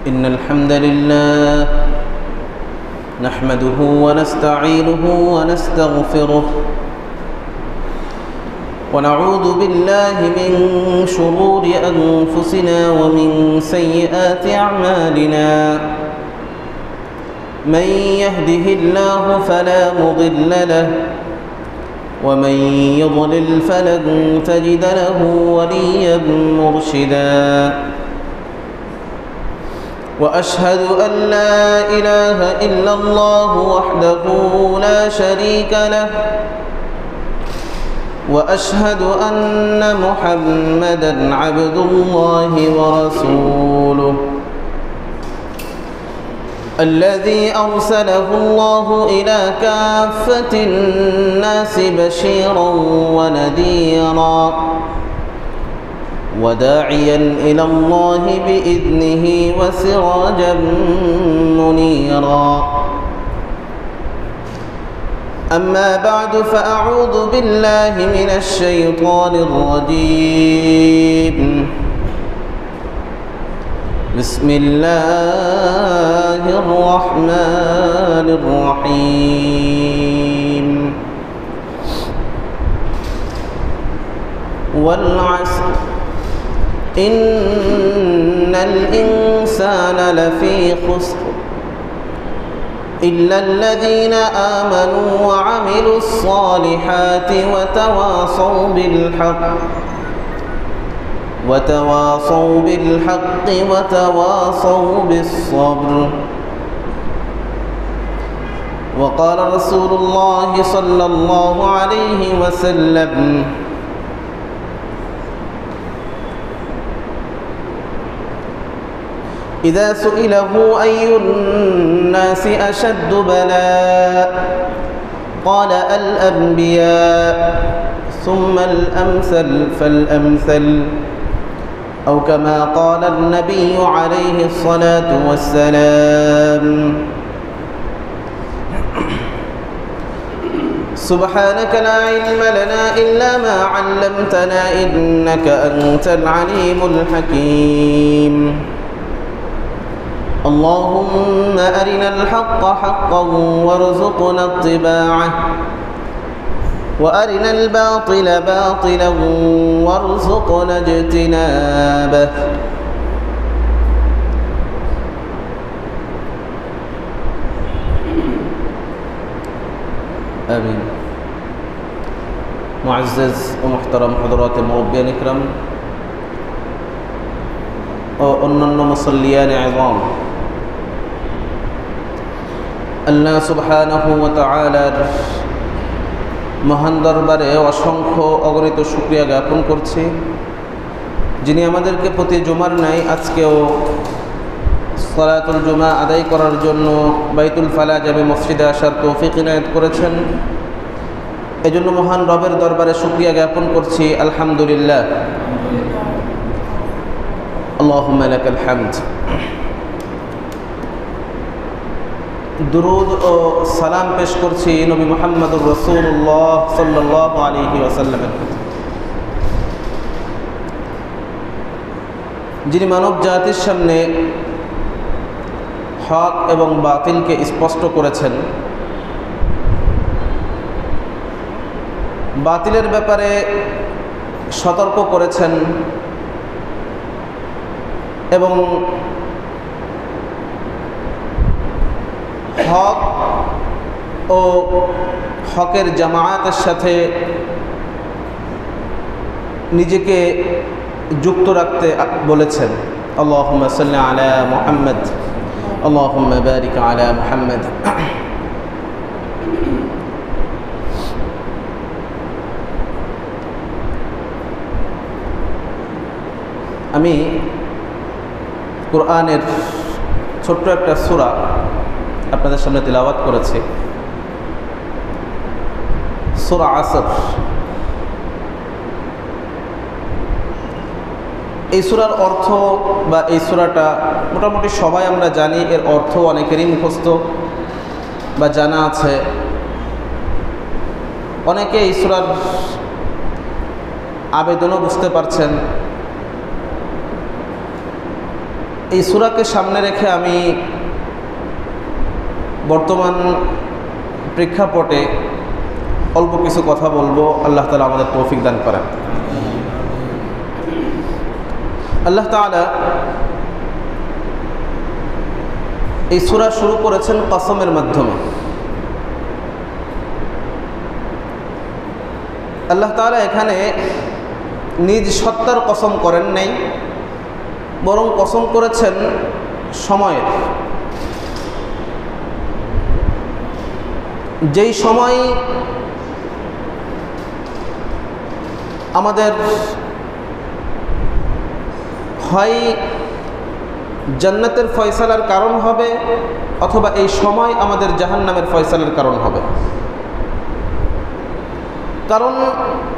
إن الحمد لله نحمده ونستعينه ونستغفره ونعوذ بالله من شرور أنفسنا ومن سيئات أعمالنا من يهده الله فلا مضل له ومن يضلل فلن تجد له وليا مرشدا وأشهد أن لا إله إلا الله وحده لا شريك له وأشهد أن محمدًا عبد الله ورسوله الذي أرسله الله إلى كافة الناس بشيرا ونذيرا وداعيا إلى الله بإذنه وسراجا منيرا أما بعد فأعوذ بالله من الشيطان الرجيم بسم الله الرحمن الرحيم والعصر إن الإنسان لفي خسر إلا الذين آمنوا وعملوا الصالحات وتواصوا بالحق وتواصوا بالصبر. وقال رسول الله صلى الله عليه وسلم إذا سئله أي الناس أشد بلاء قال الأنبياء ثم الأمثل فالأمثل أو كما قال النبي عليه الصلاة والسلام. سبحانك لا علم لنا إلا ما علمتنا إنك أنت العليم الحكيم. اللهم أرنا الحق حقا وارزقنا اتباعه وأرنا الباطل باطلا وارزقنا اجتنابه. آمين. معزز ومحترم حضرات المربين الكرام অন্যান্য মুসল্লিয়ান আযম, আল্লাহ সুবহানাহু ওয়া তাআলার মহান দরবারে অসংখ্য অগণিত শুকরিয়া জ্ঞাপন করছি, যিনি আমাদেরকে প্রতি জুমার ন্যায় আজকেও সালাতুল জুমা আদায় করার জন্য বাইতুল ফালা জামে মসজিদে আসার তৌফিক ইনায়েত করেছেন। এজন্য মহান রবের দরবারে শুকরিয়া জ্ঞাপন করছি, আলহামদুলিল্লাহ। আল্লাহুম্মা লাকাল হামদ। দুরূদ ও সালাম পেশ করছি নবী মুহাম্মদুর রাসূলুল্লাহ সাল্লাল্লাহু আলাইহি ওয়াসাল্লামের প্রতি, যিনি মানব জাতির সামনে হক এবং বাতিলকে স্পষ্ট করেছেন, বাতিলের ব্যাপারে সতর্ক করেছেন এবং হক ও হকের জামায়াতের সাথে নিজেকে যুক্ত রাখতে বলেছেন। আল্লাহুম্মা সাল্লি আলা মুহাম্মদ, আল্লাহুম্মা বারিক আলা মুহাম্মদ। আমি কোরআনের ছোট্ট একটা সূরা আপনাদের সামনে তিলাওয়াত করেছি, সূরা আসর। এই সূরার অর্থ বা এই সূরাটা মোটামুটি সবাই আমরা জানি, এর অর্থ অনেকেরই মুখস্থ বা জানা আছে। অনেকে এই সূরার আবেদনও বুঝতে পারছেন। এই সূরাকে সামনে রেখে আমি বর্তমান প্রেক্ষাপটে অল্প কিছু কথা বলবো। আল্লাহ তাআলা আমাদের তৌফিক দান করেন। আল্লাহ তাআলা এই সূরা শুরু করেছেন কসমের মাধ্যমে। আল্লাহ তাআলা এখানে নিজ সত্তার কসম করেন নাই, বরং কসম করেছেন সময়ের। যেই সময় আমাদের হয় জান্নাতের ফয়সালার কারণ হবে, অথবা এই সময় আমাদের জাহান্নামের ফয়সালার কারণ হবে। কারণ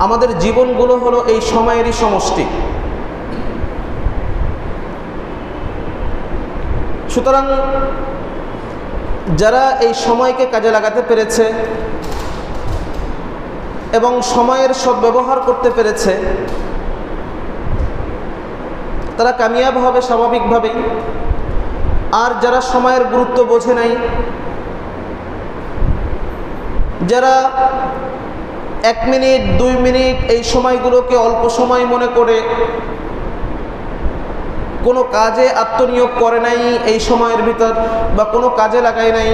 আমাদের জীবনগুলো হলো এই সময়েরই সমষ্টি। সুতরাং যারা এই সময়কে কাজে লাগাতে পেরেছে এবং সময়ের সদ্ব্যবহার করতে পেরেছে, তারা কামিয়াব হবে স্বাভাবিকভাবেই। আর যারা সময়ের গুরুত্ব বোঝে নাই, যারা 1 মিনিট 2 মিনিট এই সময়গুলোকে অল্প সময় মনে করে কোনো কাজে আত্মনিয়োগ করে নাই এই সময়ের ভিতর, বা কোনো কাজে লাগায় নাই,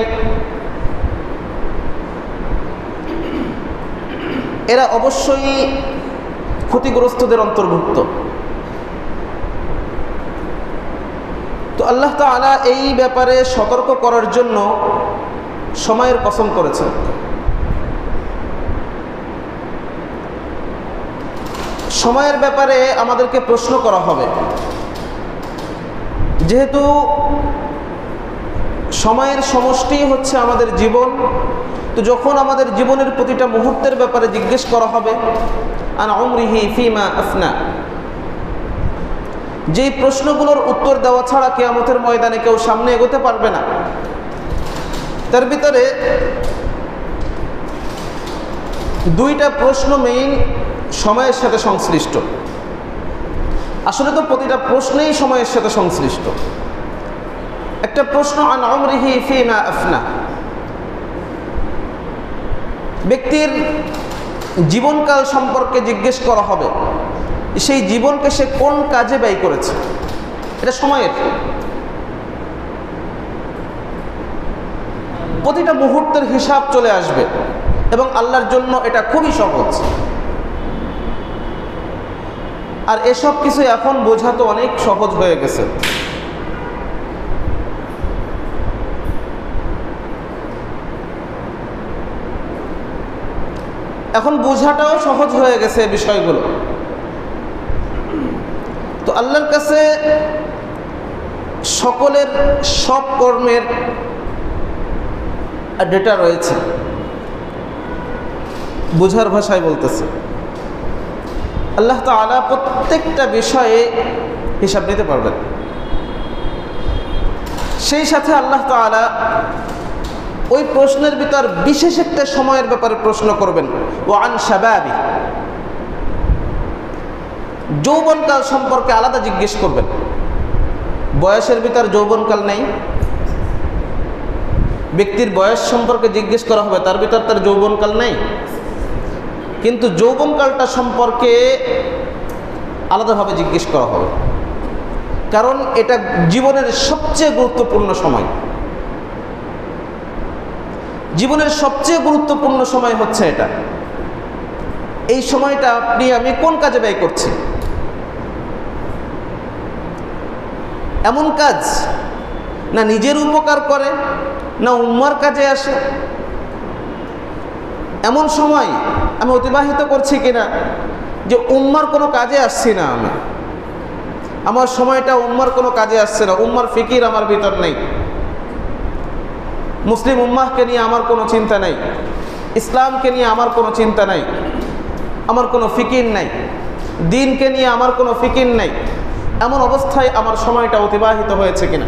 এরা অবশ্যই ক্ষতিগ্রস্তদের অন্তর্ভুক্ত। তো আল্লাহ তাআলা এই ব্যাপারে সতর্ক করার জন্য সময়ের কসম করেছেন। সময়ের ব্যাপারে আমাদেরকে প্রশ্ন করা হবে, যেহেতু সময়ের সমষ্টি হচ্ছে আমাদের জীবন। তো যখন আমাদের জীবনের প্রতিটা মুহূর্তের ব্যাপারে জিজ্ঞেস করা হবে, আন উমরিহি ফিমা আফনা, যেই প্রশ্নগুলোর উত্তর দেওয়া ছাড়া কিয়ামতের ময়দানে কেউ সামনে এগোতে পারবে না, তার ভিতরে 2টা প্রশ্ন মেইন সময়ের সাথে সংশ্লিষ্ট। আসলে তো প্রতিটা প্রশ্নেই সময়ের সাথে সংশ্লিষ্ট। একটা প্রশ্ন আন উমরিহি ফিমা আফনা, ব্যক্তির জীবনকাল সম্পর্কে জিজ্ঞেস করা হবে, সেই জীবনকে সে কোন কাজে ব্যয় করেছে। এটা সময়ের প্রতিটা মুহূর্তের হিসাব চলে আসবে, এবং আল্লাহর জন্য এটা খুবই সহজ। আর এসব কিছু এখন বোঝা তো অনেক সহজ হয়ে গেছে। এখন বোঝাটাও সহজ হয়ে গেছে বিষয়গুলো। তো আল্লাহর কাছে সকলের সব কর্মের ডেটা রয়েছে। বোঝার ভাষায় বলতেছে, আল্লাহ তাআলা প্রত্যেকটা বিষয়ে হিসাব নিতে পারবেন। সেই সাথে আল্লাহ তাআলা ওই প্রশ্নের ভিতর বিশেষ একটা সময়ের ব্যাপারে প্রশ্ন করবেন। ও আন শাবাবি, যৌবনকাল সম্পর্কে আলাদা জিজ্ঞেস করবেন। বয়সের ভিতর যৌবনকাল নেই। ব্যক্তির বয়স সম্পর্কে জিজ্ঞেস করা হবে, তার ভিতর তার যৌবনকাল নেই। কিন্তু যৌবনকালটা সম্পর্কে আলাদাভাবে জিজ্ঞেস করা হবে, কারণ এটা জীবনের সবচেয়ে গুরুত্বপূর্ণ সময়। জীবনের সবচেয়ে গুরুত্বপূর্ণ সময় হচ্ছে এটা। এই সময়টা আপনি আমি কোন কাজে ব্যয় করছি? এমন কাজ না নিজের উপকার করে, না উম্মার কাজে আসে, এমন সময় আমি অতিবাহিত করছি কিনা যে উম্মার কোনো কাজে আসছি না, আমার সময়টা উম্মার কোনো কাজে আসছে না, উম্মার ফিকির আমার ভিতর নেই, মুসলিম উম্মাহকে নিয়ে আমার কোনো চিন্তা নাই, ইসলামকে নিয়ে আমার কোনো চিন্তা নাই, আমার কোনো ফিকির নাই, দিনকে নিয়ে আমার কোনো ফিকির নাই। এমন অবস্থায় আমার সময়টা অতিবাহিত হয়েছে কিনা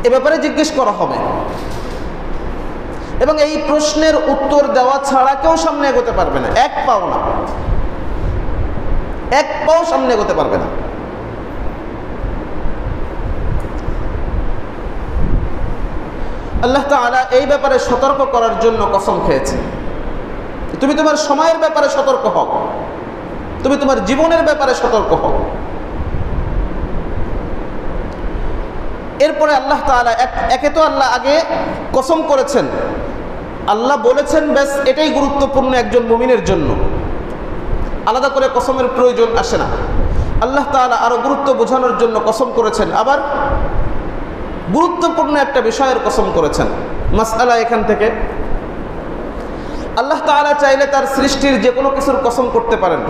এ ব্যাপারে জিজ্ঞেস করা হবে। এবং এই প্রশ্নের উত্তর দেওয়া ছাড়া কেউ সামনে এগোতে পারবে না, এক পাও না, এক পাও সামনে এগোতে পারবে না। আল্লাহ তাআলা এই ব্যাপারে সতর্ক করার জন্য কসম খেয়েছে। তুমি তোমার সময়ের ব্যাপারে সতর্ক হও, তুমি তোমার জীবনের ব্যাপারে সতর্ক হও। এরপরে আল্লাহ তাআলা একে তো আল্লাহ আগে কসম করেছেন, আল্লাহ বলেছেন, ব্যাস এটাই গুরুত্বপূর্ণ একজন মুমিনের জন্য, আলাদা করে কসমের প্রয়োজন আসে না। আল্লাহ তাআলা আরো গুরুত্ব বোঝানোর জন্য কসম করেছেন, আবার গুরুত্বপূর্ণ একটা বিষয়ের কসম করেছেন। মাসআলা এখান থেকে, আল্লাহ তাআলা চাইলে তার সৃষ্টির যে কোনো কিছুর কসম করতে পারেন,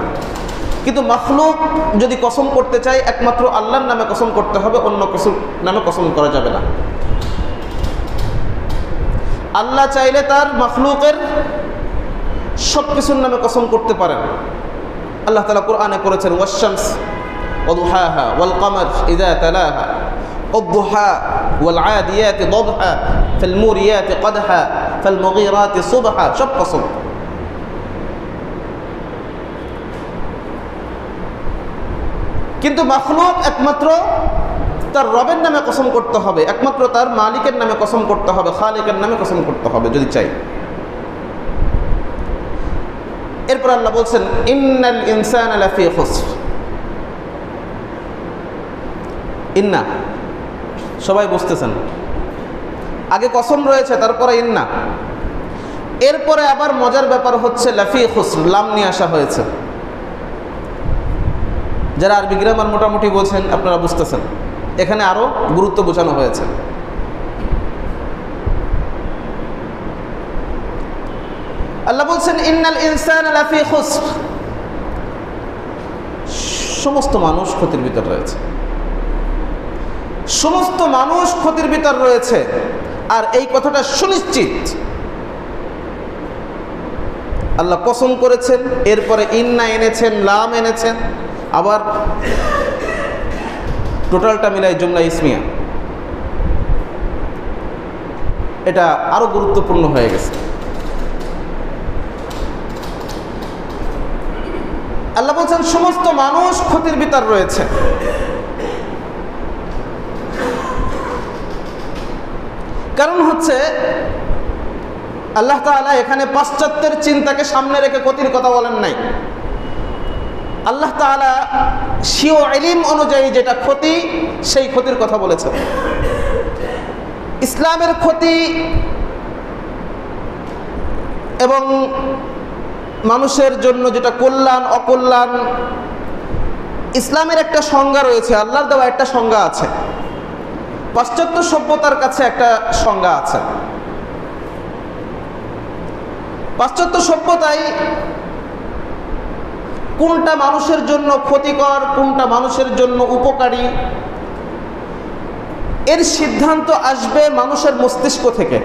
কিন্তু মাখলুক যদি কসম করতে চায় একমাত্র আল্লাহর নামে কসম করতে হবে, অন্য কিছুর নামে কসম করা যাবে না। আল্লাহ চাইলে তার মাখলুকের সব কিছুর নামে কসম করতে পারেন। আল্লাহ তাআলা কোরআনে করেছেন, ওয়াশ-শামস ওয়া দুহাহা ওয়াল কমার ইযা তালাহা ওয়াদ-দুহা ওয়াল আদিয়াতি দাবহা ফাল মুরিয়াতি কদহা ফাল মুগীরাতি সুবহা, সব কসম। কিন্তু মাখলুক একমাত্র তার রবের নামে কসম করতে হবে, একমাত্র তার মালিকের নামে কসম করতে হবে, খালিকের নামে কসম করতে হবে যদি চাই। এরপর আল্লাহ বলছেন, ইন্নাল ইনসানা লাফি খুসর। ইন্না, সবাই বুঝতেছেন, আগে কসম রয়েছে, তারপরে ইন্না, এরপরে আবার মজার ব্যাপার হচ্ছে লাফি খুসর, লাম নিয়ে আসা হয়েছে। যারা আরবি গ্রামার মোটামুটি বোঝেন আপনারা বুঝতেছেন, এখানে আরো গুরুত্ব বোঝানো হয়েছে। আল্লাহ বলছেন, ইন্নাল ইনসানা লাফি খুসর, সমস্ত মানুষ ক্ষতির ভিতর রয়েছে, সমস্ত মানুষ ক্ষতির ভিতর রয়েছে। আর এই কথাটা সুনিশ্চিত, আল্লাহ কসম করেছেন, এরপরে ইন্না এনেছেন, লাম এনেছেন, আবার টোটালটা মিলাই জুমলা ইসমিয়া, এটা আরো গুরুত্বপূর্ণ হয়ে গেছে। আল্লাহ বলছেন সমস্ত মানুষ ক্ষতির ভিতর রয়েছে। কারণ হচ্ছে আল্লাহ তাআলা এখানে পাশ্চাত্যের চিন্তাকে সামনে রেখে ক্ষতির কথা বলেন নাই। আল্লাহ তাআলা স্বীয় ইলম অনুযায়ী যেটা ক্ষতি, সেই ক্ষতির কথা বলেছেন। ইসলামের ক্ষতি এবং মানুষের জন্য যেটা কল্যাণ অকল্যাণ, ইসলামের একটা সংজ্ঞা রয়েছে, আল্লাহর দেওয়া একটা সংজ্ঞা আছে, পাশ্চাত্য সভ্যতার কাছে একটা সংজ্ঞা আছে। পাশ্চাত্য সভ্যতায় কোনটা মানুষের জন্য ক্ষতিকর, কোনটা মানুষের জন্য উপকারী, এর সিদ্ধান্ত আসবে মানুষের মস্তিষ্ক থেকে,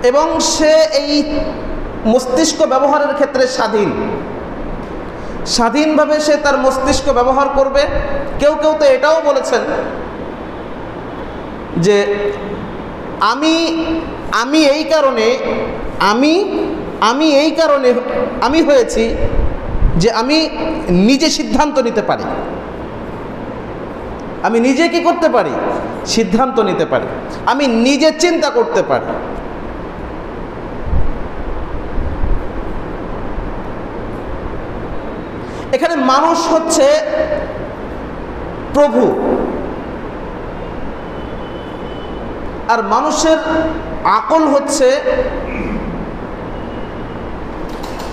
এবং সে এই মস্তিষ্ক ব্যবহারের ক্ষেত্রে স্বাধীনভাবে সে তার মস্তিষ্ক ব্যবহার করবে। কেউ কেউ তো এটাও বলেছেন যে আমি এই কারণে আমি হয়েছি যে আমি নিজে সিদ্ধান্ত নিতে পারি, আমি নিজে কি করতে পারি, সিদ্ধান্ত নিতে পারি, আমি নিজে চিন্তা করতে পারি। এখানে মানুষ হচ্ছে প্রভু, আর মানুষের আকল হচ্ছে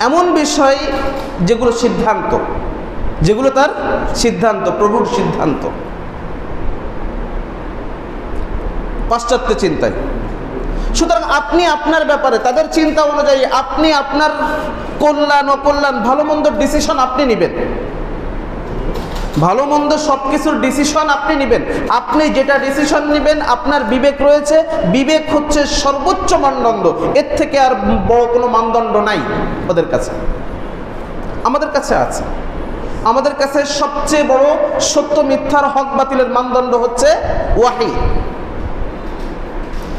এমন বিষয় যেগুলো তার সিদ্ধান্ত, প্রভুর সিদ্ধান্ত। পাশ্চাত্য চিন্তায় সুতরাং আপনি আপনার ব্যাপারে তাদের চিন্তা অনুযায়ী আপনি আপনার কল্যাণ অকল্যাণ ভালো মন্দ ডিসিশন আপনি নেবেন, ভালো মন্দ সব কিছুর ডিসিশন আপনি নেবেন। আপনি যেটা ডিসিশন নেবেন, আপনার বিবেক রয়েছে, বিবেক হচ্ছে সর্বোচ্চ মানদণ্ড, এর থেকে আর বড় কোনো মানদণ্ড নাই ওদের কাছে। আমাদের কাছে আছে, আমাদের কাছে সবচেয়ে বড় সত্য মিথ্যার হক বাতিলের মানদণ্ড হচ্ছে ওয়াহি।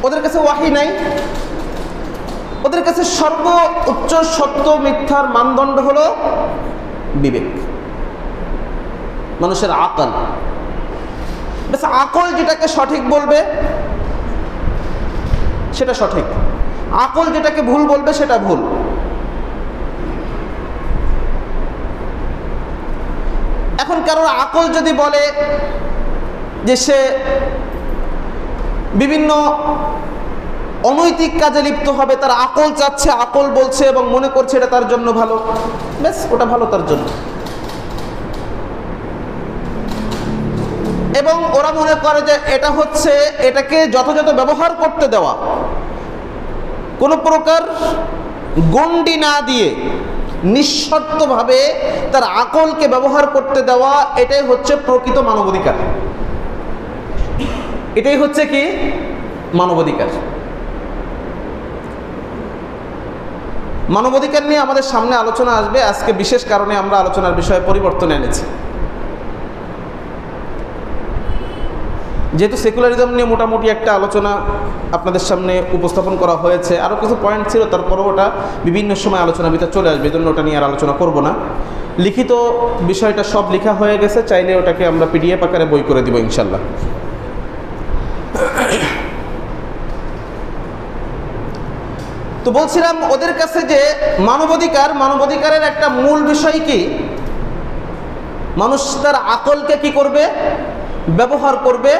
ওদের কাছে ওয়াহি নাই, ওদের কাছে সর্বোচ্চ সত্য মিথ্যার মানদণ্ড হলো বিবেক, মানুষের আকল। বেশ আকল যেটাকে সঠিক বলবে সেটা সঠিক, আকল যেটাকে ভুল বলবে সেটা ভুল। এখন কারোর আকল যদি বলে যে সে বিভিন্ন অনৈতিক কাজে লিপ্ত হবে, তার আকল চাচ্ছে, আকল বলছে এবং মনে করছে এটা তার জন্য ভালো, বেশ ওটা ভালো তার জন্য। এবং ওরা মনে করে যে এটা হচ্ছে, এটাকে যথাযথ ব্যবহার করতে দেওয়া, কোনো প্রকার গণ্ডি না দিয়ে নিঃশর্তভাবে তার আকলকে ব্যবহার করতে দেওয়া, এটাই হচ্ছে প্রকৃত মানবাধিকার। এটাই হচ্ছে কি মানবাধিকার। মানবাধিকার নিয়ে আমাদের সামনে আলোচনা আসবে, আজকে বিশেষ কারণে আমরা আলোচনার বিষয়ে পরিবর্তন এনেছি। যেহেতু সেকুলারিজম নিয়ে মোটামুটি একটা আলোচনা আপনাদের সামনে উপস্থাপন করা হয়েছে, আরও কিছু পয়েন্ট ছিল, তারপরও ওটা বিভিন্ন সময় আলোচনার ভিতরে চলে আসবে, এই জন্য ওটা নিয়ে আর আলোচনা করব না। লিখিত বিষয়টা সব লেখা হয়ে গেছে, চাইলে ওটাকে আমরা পিডিএফ আকারে বই করে দিব ইনশাল্লাহ। তো বলছিলাম ওদের কাছে যে মানবাধিকারের একটা মূল বিষয় কি, মানুষ তার আকলকে কি করবে, ব্যবহার করবে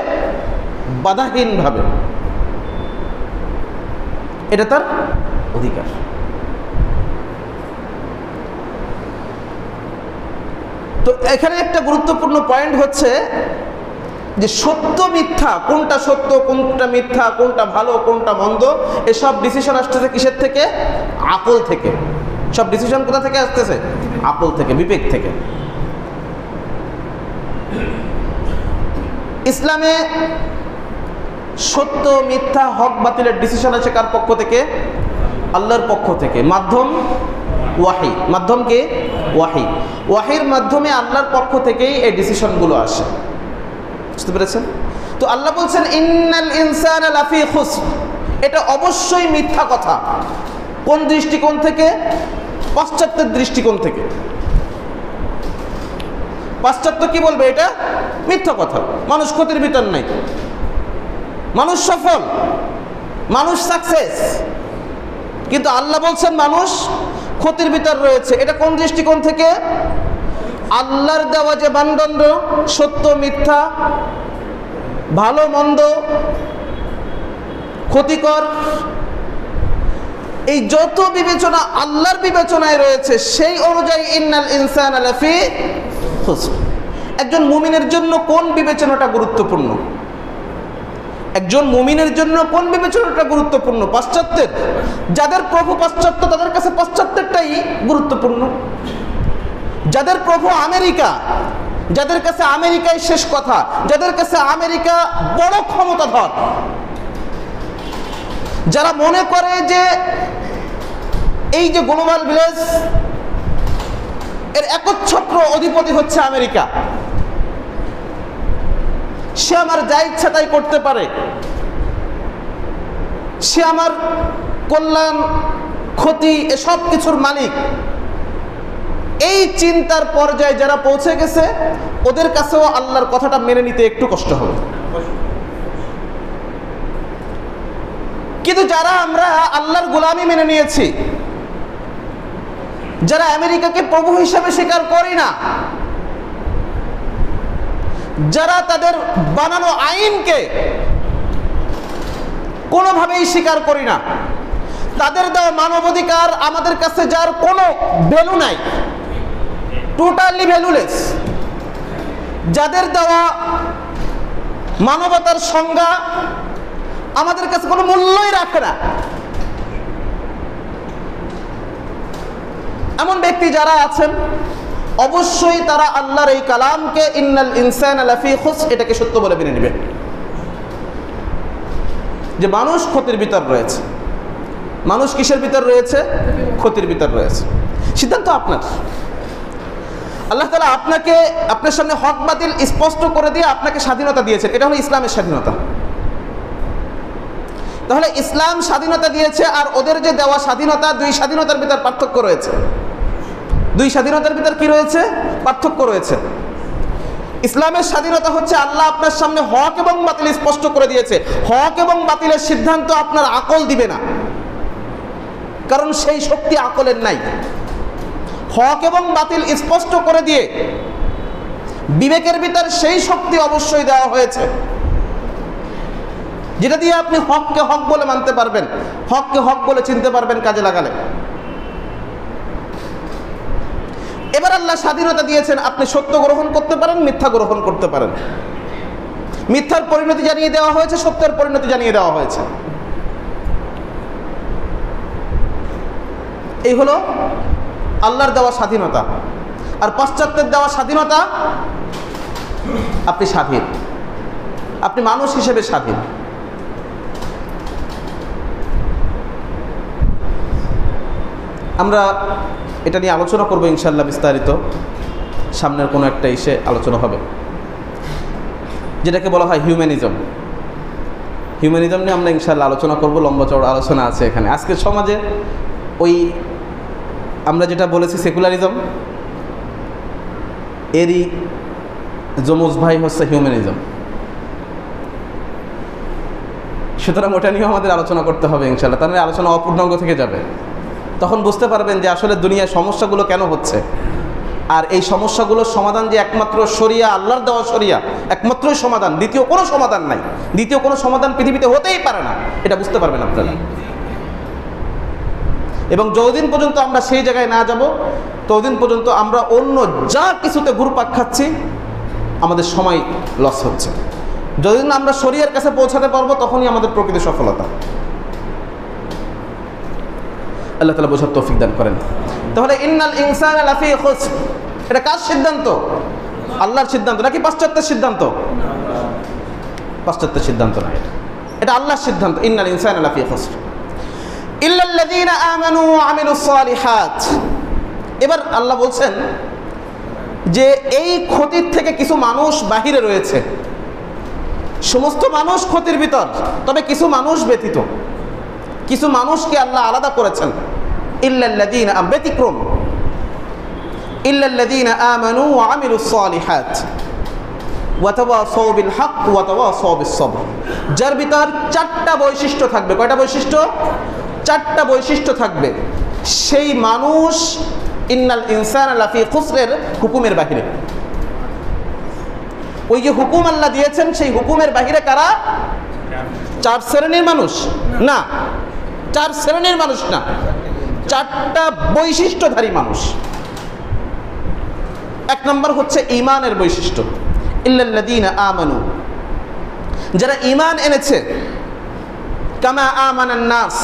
বাধাহীনভাবে, এটা তার অধিকার। তো এখানে একটা গুরুত্বপূর্ণ পয়েন্ট হচ্ছে যে সত্য মিথ্যা, কোনটা সত্য কোনটা মিথ্যা, কোনটা ভালো কোনটা মন্দ, এসব ডিসিশন আসতেছে কিসের থেকে? আকল থেকে। সব ডিসিশন কোথা থেকে আসতেছে? আকল থেকে, বিবেক থেকে। ইসলামে সত্য মিথ্যা হক বাতিলের ডিসিশন আছে কার পক্ষ থেকে? আল্লাহর পক্ষ থেকে। মাধ্যম ওয়াহি। মাধ্যম কি? ওয়াহি। ওয়াহির মাধ্যমে আল্লাহর পক্ষ থেকেই এই ডিসিশনগুলো আসে। বুঝতে পেরেছেন? তো আল্লাহ বলছেন ইন্নাল ইনসানা লাফি খুসর, এটা অবশ্যই মিথ্যা কথা। কোন দৃষ্টিকোণ থেকে? পাশ্চাত্যের দৃষ্টিকোণ থেকে। পাশ্চাত্য কি বলবে? এটা মিথ্যা কথা, মানুষ ক্ষতির ভিতর নাই, মানুষ সফল, মানুষ সাকসেস। কিন্তু আল্লাহ বলছেন মানুষ ক্ষতির ভিতর রয়েছে। এটা কোন দৃষ্টিকোণ থেকে? আল্লাহর দেওয়া যে মানদণ্ড, সত্য মিথ্যা, ভালো মন্দ, ক্ষতিকর, এই যত বিবেচনা আল্লাহর বিবেচনায় রয়েছে, সেই অনুযায়ী ইন্নাল ইনসানা লাফি খুসর। একজন মুমিনের জন্য কোন বিবেচনাটা গুরুত্বপূর্ণ? একজন মুমিনের জন্য কোন বিবেচনাটা গুরুত্বপূর্ণ? পাশ্চাত্যের? যাদের প্রভু পাশ্চাত্য তাদের কাছে পাশ্চাত্যেরটাই গুরুত্বপূর্ণ। যাদের প্রভু আমেরিকা, যাদের কাছে আমেরিকাই শেষ কথা, যাদের কাছে আমেরিকা বড় ক্ষমতাধর, যারা মনে করে যে এই যে গ্লোবাল ভিলেজ এর একচ্ছত্র অধিপতি হচ্ছে আমেরিকা, সে আমার যা ইচ্ছা তাই করতে পারে, সে আমার কল্যাণ ক্ষতি এসব কিছুর মালিক, এই চিন্তার পর্যায়ে যারা পৌঁছে গেছে, ওদের কাছেও আল্লাহর কথাটা মেনে নিতে একটু কষ্ট হবে। কিন্তু যারা আমরা আল্লাহর গোলামি মেনে নিয়েছি, যারা আমেরিকাকে প্রভু হিসাবে স্বীকার করি না, যারা তাদের বানানো আইনকে কোনোভাবেই স্বীকার করি না, তাদের দেওয়া মানবাধিকার আমাদের কাছে যার কোনো ভ্যালু নাই, টোটালি ভ্যালুলেস, যাদের দেওয়া মানবতার সংজ্ঞা আমাদের কাছে কোনো মূল্যই রাখে না, এমন ব্যক্তি যারা আছেন, অবশ্যই তারা আল্লাহর এই কালামকে ইন্নাল ইনসানা লাফি খুসর এটাকে সত্য বলে মেনে নেবে, যে মানুষ ক্ষতির ভিতর রয়েছে। মানুষ কিসের ভিতর রয়েছে? ক্ষতির ভিতর রয়েছে। সিদ্ধান্ত আপনার। আল্লাহ তাআলা আপনাকে, আপনার সামনে হক বাতিল স্পষ্ট করে দিয়ে আপনাকে স্বাধীনতা দিয়েছেন। এটা হলো ইসলামের স্বাধীনতা। তাহলে ইসলাম স্বাধীনতা দিয়েছে, আর ওদের যে দেওয়া স্বাধীনতা, দুই স্বাধীনতার ভিতর পার্থক্য রয়েছে। দুই স্বাধীনতার ভিতর কি রয়েছে? পার্থক্য রয়েছে। ইসলামের স্বাধীনতা হচ্ছে আল্লাহ আপনার সামনে হক এবং বাতিল স্পষ্ট করে দিয়েছে। হক এবং বাতিলের সিদ্ধান্ত আপনার আকল দিবে না, কারণ সেই শক্তি আকলের নাই। হক এবং বাতিল স্পষ্ট করে দিয়ে বিবেকের ভিতর সেই শক্তি অবশ্যই দেওয়া হয়েছে যেটা দিয়ে আপনি হককে হক বলে মানতে পারবেন, হককে হক বলে চিনতে পারবেন কাজে লাগালে। এবার আল্লাহ স্বাধীনতা দিয়েছেন, আপনি সত্য গ্রহণ করতে পারেন, মিথ্যা গ্রহণ করতে পারেন। মিথ্যার পরিণতি জানিয়ে দেওয়া হয়েছে, সত্যের পরিণতি জানিয়ে দেওয়া হয়েছে। এই হলো আল্লাহর দেওয়া স্বাধীনতা। আর পাশ্চাত্যের দেওয়া স্বাধীনতা, আপনি স্বাধীন, আপনি মানুষ হিসেবে স্বাধীন। আমরা এটা নিয়ে আলোচনা করবো ইনশাআল্লাহ বিস্তারিত, সামনের কোনো একটা ইসে আলোচনা হবে, যেটাকে বলা হয় হিউম্যানিজম। হিউম্যানিজম নিয়ে আমরা ইনশাআল্লাহ আলোচনা করব, লম্বা চওড়া আলোচনা আছে এখানে। আজকের সমাজে ওই আমরা যেটা বলেছি সেকুলারিজম, এরই যমজ ভাই হচ্ছে হিউম্যানিজম। সুতরাং ওটা নিয়েও আমাদের আলোচনা করতে হবে ইনশাআল্লাহ, তাহলে আলোচনা অপূর্ণাঙ্গ থেকে যাবে। তখন বুঝতে পারবেন যে আসলে দুনিয়ার সমস্যাগুলো কেন হচ্ছে, আর এই সমস্যাগুলোর সমাধান যে একমাত্র শরিয়া, আল্লাহর দেওয়া শরিয়া একমাত্রই সমাধান, দ্বিতীয় কোনো সমাধান নাই, দ্বিতীয় কোনো সমাধান পৃথিবীতে হতেই পারে না, এটা বুঝতে পারবেন আপনারা। এবং যতদিন পর্যন্ত আমরা সেই জায়গায় না যাব, ততদিন পর্যন্ত আমরা অন্য যা কিছুতে ঘুরপাক খাচ্ছি, আমাদের সময় লস হচ্ছে। যতদিন আমরা শরিয়ার কাছে পৌঁছাতে পারবো, তখনই আমাদের প্রকৃত সফলতা। আল্লাহ তাআলা বোঝার তৌফিক দান করেন। তাহলে ইন্নাল ইনসানা লাফি খুসর, এটা কার সিদ্ধান্ত? আল্লাহর সিদ্ধান্ত নাকি পাশ্চাত্যের সিদ্ধান্ত? পাশ্চাত্যের সিদ্ধান্ত না, এটা আল্লাহর সিদ্ধান্ত। ইন্নাল ইনসানা লাফি খুসর ইল্লাল্লাযীনা আমানু ওয়া আমিলুস সালিহাত। এবার আল্লাহ বলছেন যে এই ক্ষতির থেকে কিছু মানুষ বাহিরে রয়েছে। সমস্ত মানুষ ক্ষতির ভিতর, তবে কিছু মানুষ ব্যতীত, কিছু মানুষকে আল্লাহ আলাদা করেছেন। ইল্লাল্লাযীনা, ব্যতিক্রম, ইল্লাল্লাযীনা আমানু ওয়া আমিলুস সালিহাত ওয়া তাওয়াসাউ বিল হক ওয়া তাওয়াসাউ বিস সবর। যার ভিতর চারটা বৈশিষ্ট্য থাকবে। কয়টা বৈশিষ্ট্য? চারটা বৈশিষ্ট্য থাকবে। সেই মানুষ ইন্নাল ইনসানা লাফি খুসরের হুকুমের বাহিরে। ওই যে হুকুম আল্লাহ দিয়েছেন, সেই হুকুমের বাহিরে কারা? চার শ্রেণীর মানুষ না, চার শ্রেণীর মানুষ না, চারটা বৈশিষ্ট্যধারী মানুষ। এক নম্বর হচ্ছে ঈমানের বৈশিষ্ট্য। ইল্লাল্লাযীনা আমানু, যারা ঈমান এনেছে। কামা আমানান নাস,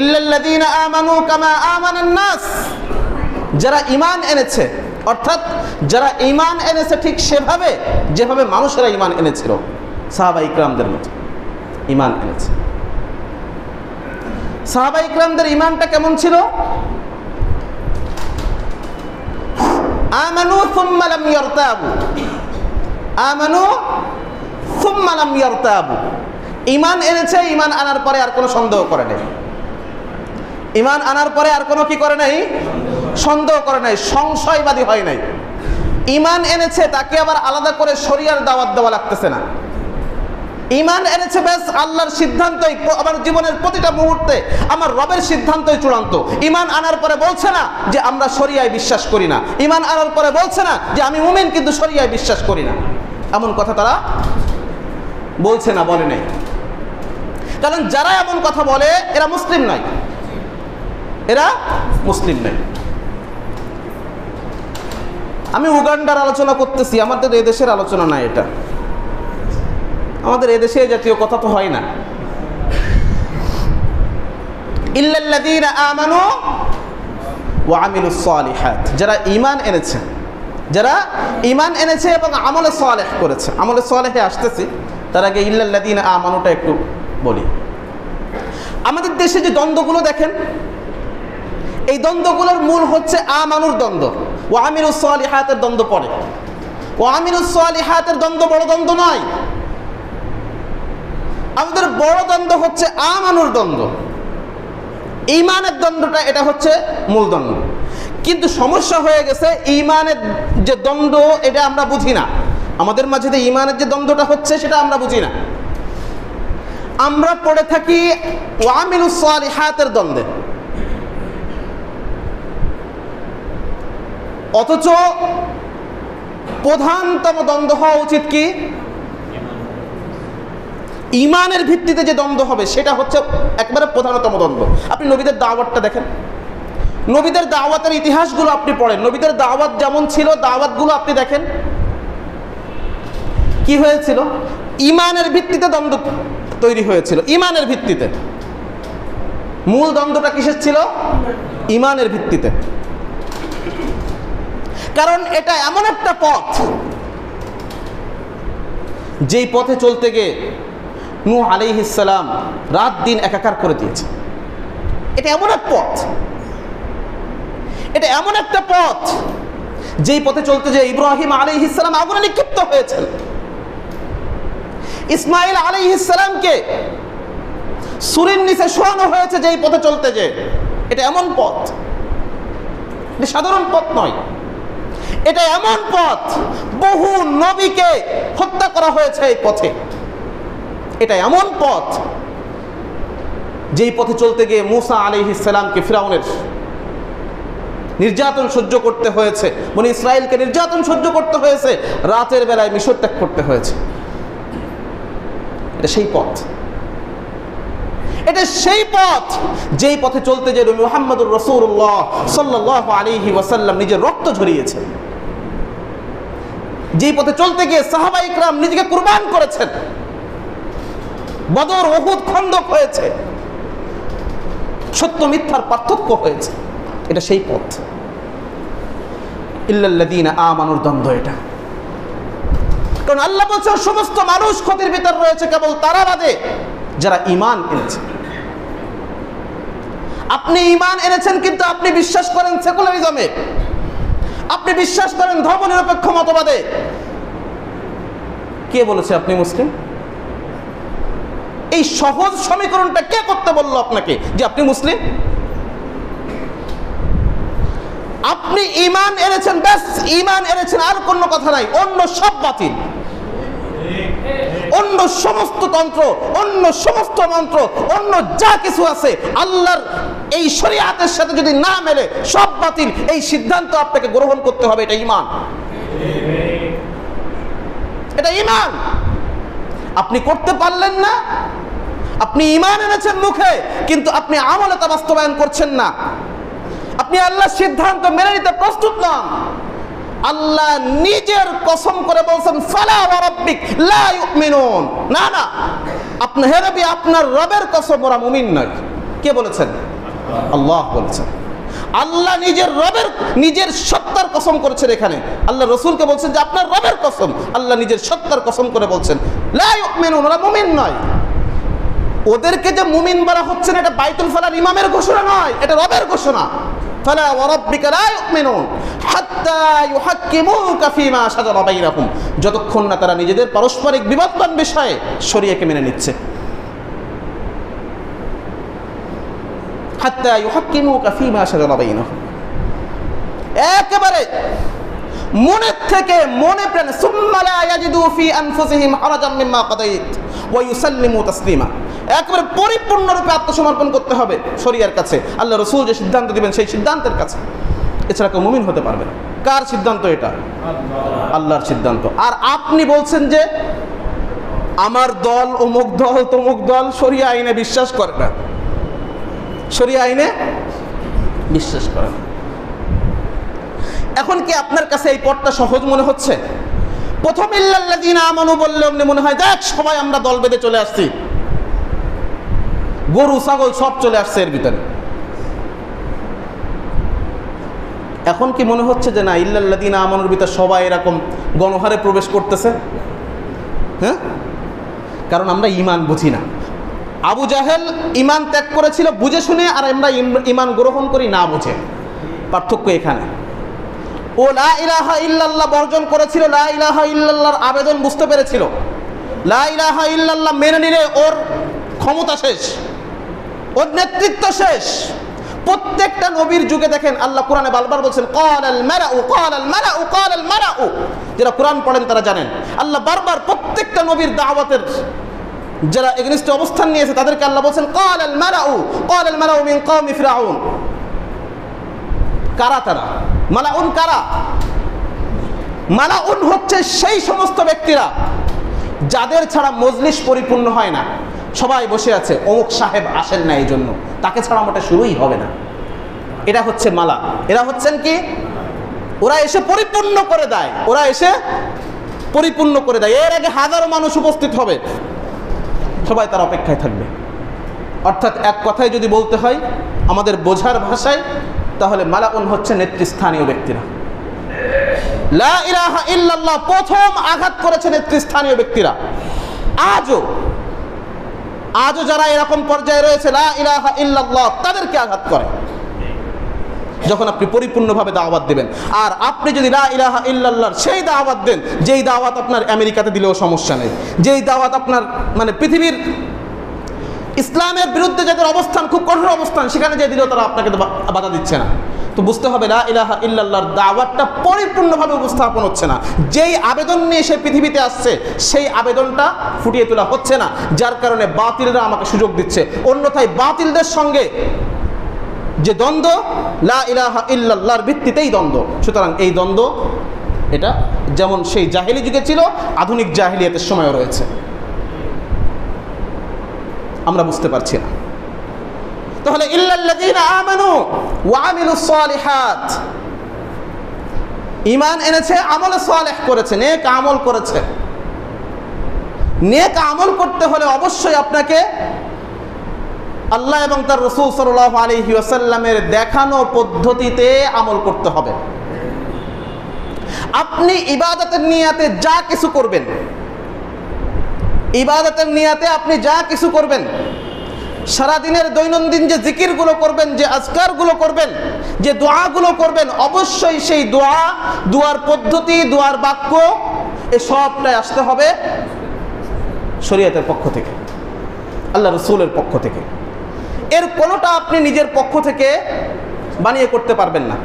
ইল্লাল্লাযীনা আমানু কামা আমানান নাস, যারা ঈমান এনেছে, অর্থাৎ যারা ঈমান এনেছে ঠিক সেভাবে যেভাবে মানুষেরা ঈমান এনেছিল, সাহাবায়ে ইকরামদের মতো ঈমান এনেছে। সাহাবায়ে ইকরামদের ঈমানটা কেমন ছিল? আমানু সুম্মা লাম ইয়ারতাবু, আমানু সুম্মা লাম ইয়ারতাবু। ঈমান এনেছে, ঈমান আনার পরে আর কোনো সন্দেহ করে নাই। ঈমান আনার পরে আর কোনো কি করে নাই? সন্দেহ করে নাই, সংশয়বাদী হয় নাই। ঈমান এনেছে, তাকে আবার আলাদা করে শরিয়ার দাওয়াত দেওয়া লাগতেছে না। ঈমান এনেছে, ব্যাস আল্লাহর সিদ্ধান্তই আমার জীবনের প্রতিটা মুহূর্তে আমার রবের সিদ্ধান্তই চূড়ান্ত। ঈমান আনার পরে বলছে না যে আমরা শরিয়ায় বিশ্বাস করি না। ঈমান আনার পরে বলছে না যে আমি মুমিন কিন্তু শরিয়ায় বিশ্বাস করি না। এমন কথা তারা বলছে না, বলে নাই। কারণ যারা এমন কথা বলে এরা মুসলিম নয়, এরা মুসলিম নয়। আমি উগান্ডার আলোচনা করতেছি, আমাদের এদেশের আলোচনা না এটা। আমাদের এদেশে জাতীয় কথা তো হয় না। ইল্লাল্লাযীনা আমানু ওয়া আমিলুস সালিহাত, যারা ঈমান এনেছে, যারা ঈমান এনেছে এবং আমলে সালেহ করেছে। আমলে সালেহে আসতেছি, তার আগে ইল্লাল্লাযীনা আমানুটা একটু বলি। আমাদের দেশে যে দ্বন্দ্বগুলো দেখেন, এই দ্বন্দ্বগুলোর মূল হচ্ছে আমানুর দ্বন্দ্ব, ওয়া আমিলুস সালিহাতের দ্বন্দ্ব পড়ে। ওয়া আমিলুস সালিহাতের দ্বন্দ্ব বড় দ্বন্দ্ব নয়। আমাদের বড় দ্বন্দ্ব হচ্ছে আমানুর দ্বন্দ্ব, ঈমানের দ্বন্দ্বটা, এটা হচ্ছে মূল দ্বন্দ্ব। কিন্তু সমস্যা হয়ে গেছে ঈমানের যে দ্বন্দ্ব, এটা আমরা বুঝি না। আমাদের মাঝে যে ঈমানের যে দ্বন্দ্বটা হচ্ছে সেটা আমরা বুঝি না। আমরা পড়ে থাকি ওয়ামিলুস সালিহাতের দ্বন্দ্বে, অথচ প্রধানতম দ্বন্দ্ব হওয়া উচিত কি? ঈমানের ভিত্তিতে যে দ্বন্দ্ব হবে সেটা হচ্ছে একবারে প্রধানতম দ্বন্দ্ব। আপনি নবীদের দাওয়াতটা দেখেন, নবীদের দাওয়াতের ইতিহাসগুলো আপনি পড়েন, নবীদের দাওয়াত যেমন ছিল দাওয়াতগুলো আপনি দেখেন কি হয়েছিল। ঈমানের ভিত্তিতে দ্বন্দ্ব তৈরি হয়েছিল, ঈমানের ভিত্তিতে। মূল দ্বন্দ্বটা কিসের ছিল? ঈমানের ভিত্তিতে। কারণ এটা এমন একটা পথ যেই পথে চলতে গিয়ে নূহ আলাইহিস সালাম রাত দিন একাকার করে দিয়েছে। এটা এমন এক পথ, এটা এমন একটা পথ যেই পথে চলতে যে ইব্রাহিম আলাইহিস সালাম আগুনে নিক্ষিপ্ত হয়েছেন, ইসমাইল আলাইহিস সালামকে সূরের নিচে শোয়ানো হয়েছে যেই পথে চলতে যে। এটা এমন পথ, এটা সাধারণ পথ নয়, এটা এমন পথ বহু নবীকে হত্যা করা হয়েছে এই পথে। এটা এমন পথ যেই পথে চলতে গিয়ে মূসা আলাইহিস সালামকে ফিরাউনের নির্যাতন সহ্য করতে হয়েছে, বনি ইসরাইলকে নির্যাতন সহ্য করতে হয়েছে, রাতের বেলায় মিশর ত্যাগ করতে হয়েছে। এটা সেই পথ, এটা সেই পথ যেই পথে চলতে যে মুহাম্মদুর রাসূলুল্লাহ সাল্লাল্লাহু আলাইহি ওয়াসাল্লাম নিজের রক্ত ঝরিয়েছেন, যেই পথে চলতে গিয়ে সাহাবায়ে ইকরাম নিজেকে কুরবান করেছেন, বদর উহুদ খন্দক হয়েছে, সত্য মিথ্যার পার্থক্য হয়েছে। এটা সেই পথ। ইল্লাল্লাযীনা আমানুর দ্বন্দ্ব এটা। কারণ আল্লাহ বলছেন সমস্ত মানুষ ক্ষতির ভিতর রয়েছে, কেবল তারা বাদে যারা ঈমান এনেছে। আপনি ঈমান এনেছেন কিন্তু আপনি বিশ্বাস করেন সেকুলারিজমে, আপনি বিশ্বাস করেন ধর্মনিরপেক্ষ মতবাদে। কে বলেছে আপনি মুসলিম? এই সহজ সমীকরণটা কে করতে বললো আপনাকে যে আপনি মুসলিম? আপনি ঈমান এনেছেন, ব্যাস ঈমান এনেছেন, আর কোনো কথা নাই। অন্য সব বাতিল, অন্য সমস্ত তন্ত্র, অন্য সমস্ত মন্ত্র, অন্য যা কিছু আছে আল্লাহর এই শরীয়তের সাথে যদি না মেলে সব বাতিল। এই সিদ্ধান্ত আপনাকে গ্রহণ করতে হবে। এটা ঈমান, এটা ঈমান। আপনি করতে পারলেন না, আপনি ঈমান এনেছেন মুখে কিন্তু আপনি আমলে তা বাস্তবায়ন করছেন না। আপনি আল্লাহর সিদ্ধান্ত মেনে নিতে প্রস্তুত নন। আল্লাহ নিজের কসম করে বলছেন ফালা ওয়া রাব্বিক লা ইউমিনুন। না না, আপনি হে নবী আপনার রবের কসম, ওরা মুমিন নয়। কে বলেছেন? আল্লাহ বলেছেন। আল্লাহ নিজের রবের, নিজের সত্তার কসম করেছেন। এখানে আল্লাহ রাসূলকে বলছেন যে আপনার রবের কসম। আল্লাহ নিজের সত্তার কসম করে বলছেন লা ইউমিনুন, ওরা মুমিন নয়। ওদেরকে যে মুমিন বলা হচ্ছে না, এটা বাইতুল ফালার ইমামের ঘোষণা নয়, এটা রবের ঘোষণা। ফালা ওয়া রাব্বিকা লা ইউমিনুন হাত্তা ইউহাক্কিমুকা ফীমা শাজারা বাইনাহুম, যতক্ষণ না তারা নিজেদের পারস্পরিক বিবাদমান বিষয়ে শরীয়তকে মেনে নিচ্ছে। হাত্তা ইউহাক্কিমুকা ফীমা শাজারা বাইনাহুম, একেবারে মনের থেকে মনে প্রাণে সুম্মা লা ইয়াজিদু ফি আনফুসিহিম হারাজাম মিম্মা কাদাইত ওয়া ইউসাল্লিমু তাসলিমা, একেবারে পরিপূর্ণরূপে আত্মসমর্পণ করতে হবে শরীয়তের কাছে। আল্লাহ রাসূল যে সিদ্ধান্ত দিবেন সেই সিদ্ধান্তের কাছে, এছাড়া কেউ মুমিন হতে পারবে না। কার সিদ্ধান্ত এটা? আল্লাহর সিদ্ধান্ত। আর আপনি বলছেন যে আমার দল অমুক দল তমুক দল শরিয়া আইনে বিশ্বাস করে না, শরিয়া আইনে বিশ্বাস করে না। এখন কি আপনার কাছে এই পথটা সহজ মনে হচ্ছে? প্রথম ইল্লাল্লাযীনা আমানু বললে অমনি মনে হয় দেখ সবাই আমরা দল বেঁধে চলে আসছি, গরু ছাগল সব চলে আসছে এর ভিতরে। এখন কি মনে হচ্ছে যে না ইল্লাল্লাযীনা আমানুর ভিতরে সবাই এরকম গণহারে প্রবেশ করতেছে? হ্যাঁ, কারণ আমরা ঈমান বুঝি না। আবু জাহেল ঈমান ত্যাগ করেছিল বুঝে শুনে, আর আমরা ঈমান গ্রহণ করি না বুঝে। পার্থক্য এখানে। ও লা ইলাহা ইল্লাল্লাহ বর্জন করেছিল, লা ইলাহা ইল্লাল্লাহর আবেদন বুঝতে পেরেছিল। লা ইলাহা ইল্লাল্লাহ মেনে নিলে ওর ক্ষমতা শেষ, ওর নেতৃত্ব শেষ। প্রত্যেকটা নবীর যুগে দেখেন আল্লাহ কোরআনে বারবার বলছেন ক্বালাল মালাউ ক্বালাল মালাউ ক্বালাল মালাউ। যারা কোরআন পড়েন তারা জানেন আল্লাহ বারবার প্রত্যেকটা নবীর দাওয়াতের যারা এগেইনস্টে অবস্থান নিয়েছে তাদেরকে আল্লাহ বলছেন ক্বালাল মালাউ মিন কওমি ফিরআউন। কারা তারা? মালাউন কারা? মালাউন হচ্ছে সেই সমস্ত ব্যক্তিরা যাদের ছাড়া মজলিস পরিপূর্ণ হয় না। সবাই বসে আছে, অমুক সাহেব আসেন না, এই জন্য তাকে ছাড়া মোটা শুরুই হবে না। এটা হচ্ছে মালা। এরা হচ্ছেন কি? ওরা এসে পরিপূর্ণ করে দেয়, ওরা এসে পরিপূর্ণ করে দেয়। এর আগে হাজারো মানুষ উপস্থিত হবে, সবাই তার অপেক্ষায় থাকবে। অর্থাৎ এক কথায় যদি বলতে হয় আমাদের বোঝার ভাষায়, তাহলে মালাউন হচ্ছে নেতৃস্থানীয় ব্যক্তিরা। লা ইলাহা ইল্লাল্লাহ প্রথম আঘাত করেছে নেতৃস্থানীয় ব্যক্তিরা। আজও যারা এরকম পর্যায়ে রয়েছে লা ইলাহা ইল্লাল্লাহ তাদেরকে আঘাত করে যখন আপনি পরিপূর্ণভাবে দাওয়াত দেবেন। আর আপনি যদি লা ইলাহা ইল্লাল্লাহর সেই দাওয়াত দেন যেই দাওয়াত আপনার আমেরিকাতে দিলেও সমস্যা নেই, যেই দাওয়াত আপনার মানে পৃথিবীর ইসলামের বিরুদ্ধে যাদের অবস্থান, খুব কঠোর অবস্থান, সেখানে যে দিলেও তারা আপনাকে বাধা দিচ্ছে না। তো বুঝতে হবে লা ইলাহা ইল্লাল্লাহর দাওয়াতটা পরিপূর্ণভাবে উপস্থাপন হচ্ছে না। যেই আবেদন নিয়ে সে পৃথিবীতে আসছে সেই আবেদনটা ফুটিয়ে তোলা হচ্ছে না, যার কারণে বাতিলরা আমাকে সুযোগ দিচ্ছে। অন্যথায় বাতিলদের সঙ্গে যে দ্বন্দ্ব, লা ইলাহা ইল্লাল্লাহর ভিত্তিতেই দ্বন্দ্ব। সুতরাং এই দ্বন্দ্ব এটা যেমন সেই জাহেলি যুগে ছিল, আধুনিক জাহেলিয়াতের সময়ও রয়েছে। আমরা বুঝতে পারছি না। তাহলে ইল্লাল্লাযীনা আমানু ওয়া আমিলুস সালিহাত, ঈমান এনেছে, আমল সালেহ করেছে, নেক আমল করেছে। নেক আমল করতে হলে অবশ্যই আপনাকে আল্লাহ এবং তার রাসূল সাল্লাল্লাহু আলাইহি ওয়াসাল্লামের দেখানো পদ্ধতিতে আমল করতে হবে। আপনি ইবাদতের নিয়াতে যা কিছু করবেন, ইবাদতের নিয়াতে আপনি যা কিছু করবেন, সারাদিনের দৈনন্দিন যে জিকিরগুলো করবেন, যে আজকারগুলো করবেন, যে দোয়াগুলো করবেন, অবশ্যই সেই দোয়ার পদ্ধতি, দোয়ার বাক্য এ সবটাই আসতে হবে শরীয়তের পক্ষ থেকে, আল্লাহ রাসূলের পক্ষ থেকে। এর কোনোটা আপনি নিজের পক্ষ থেকে বানিয়ে করতে পারবেন না।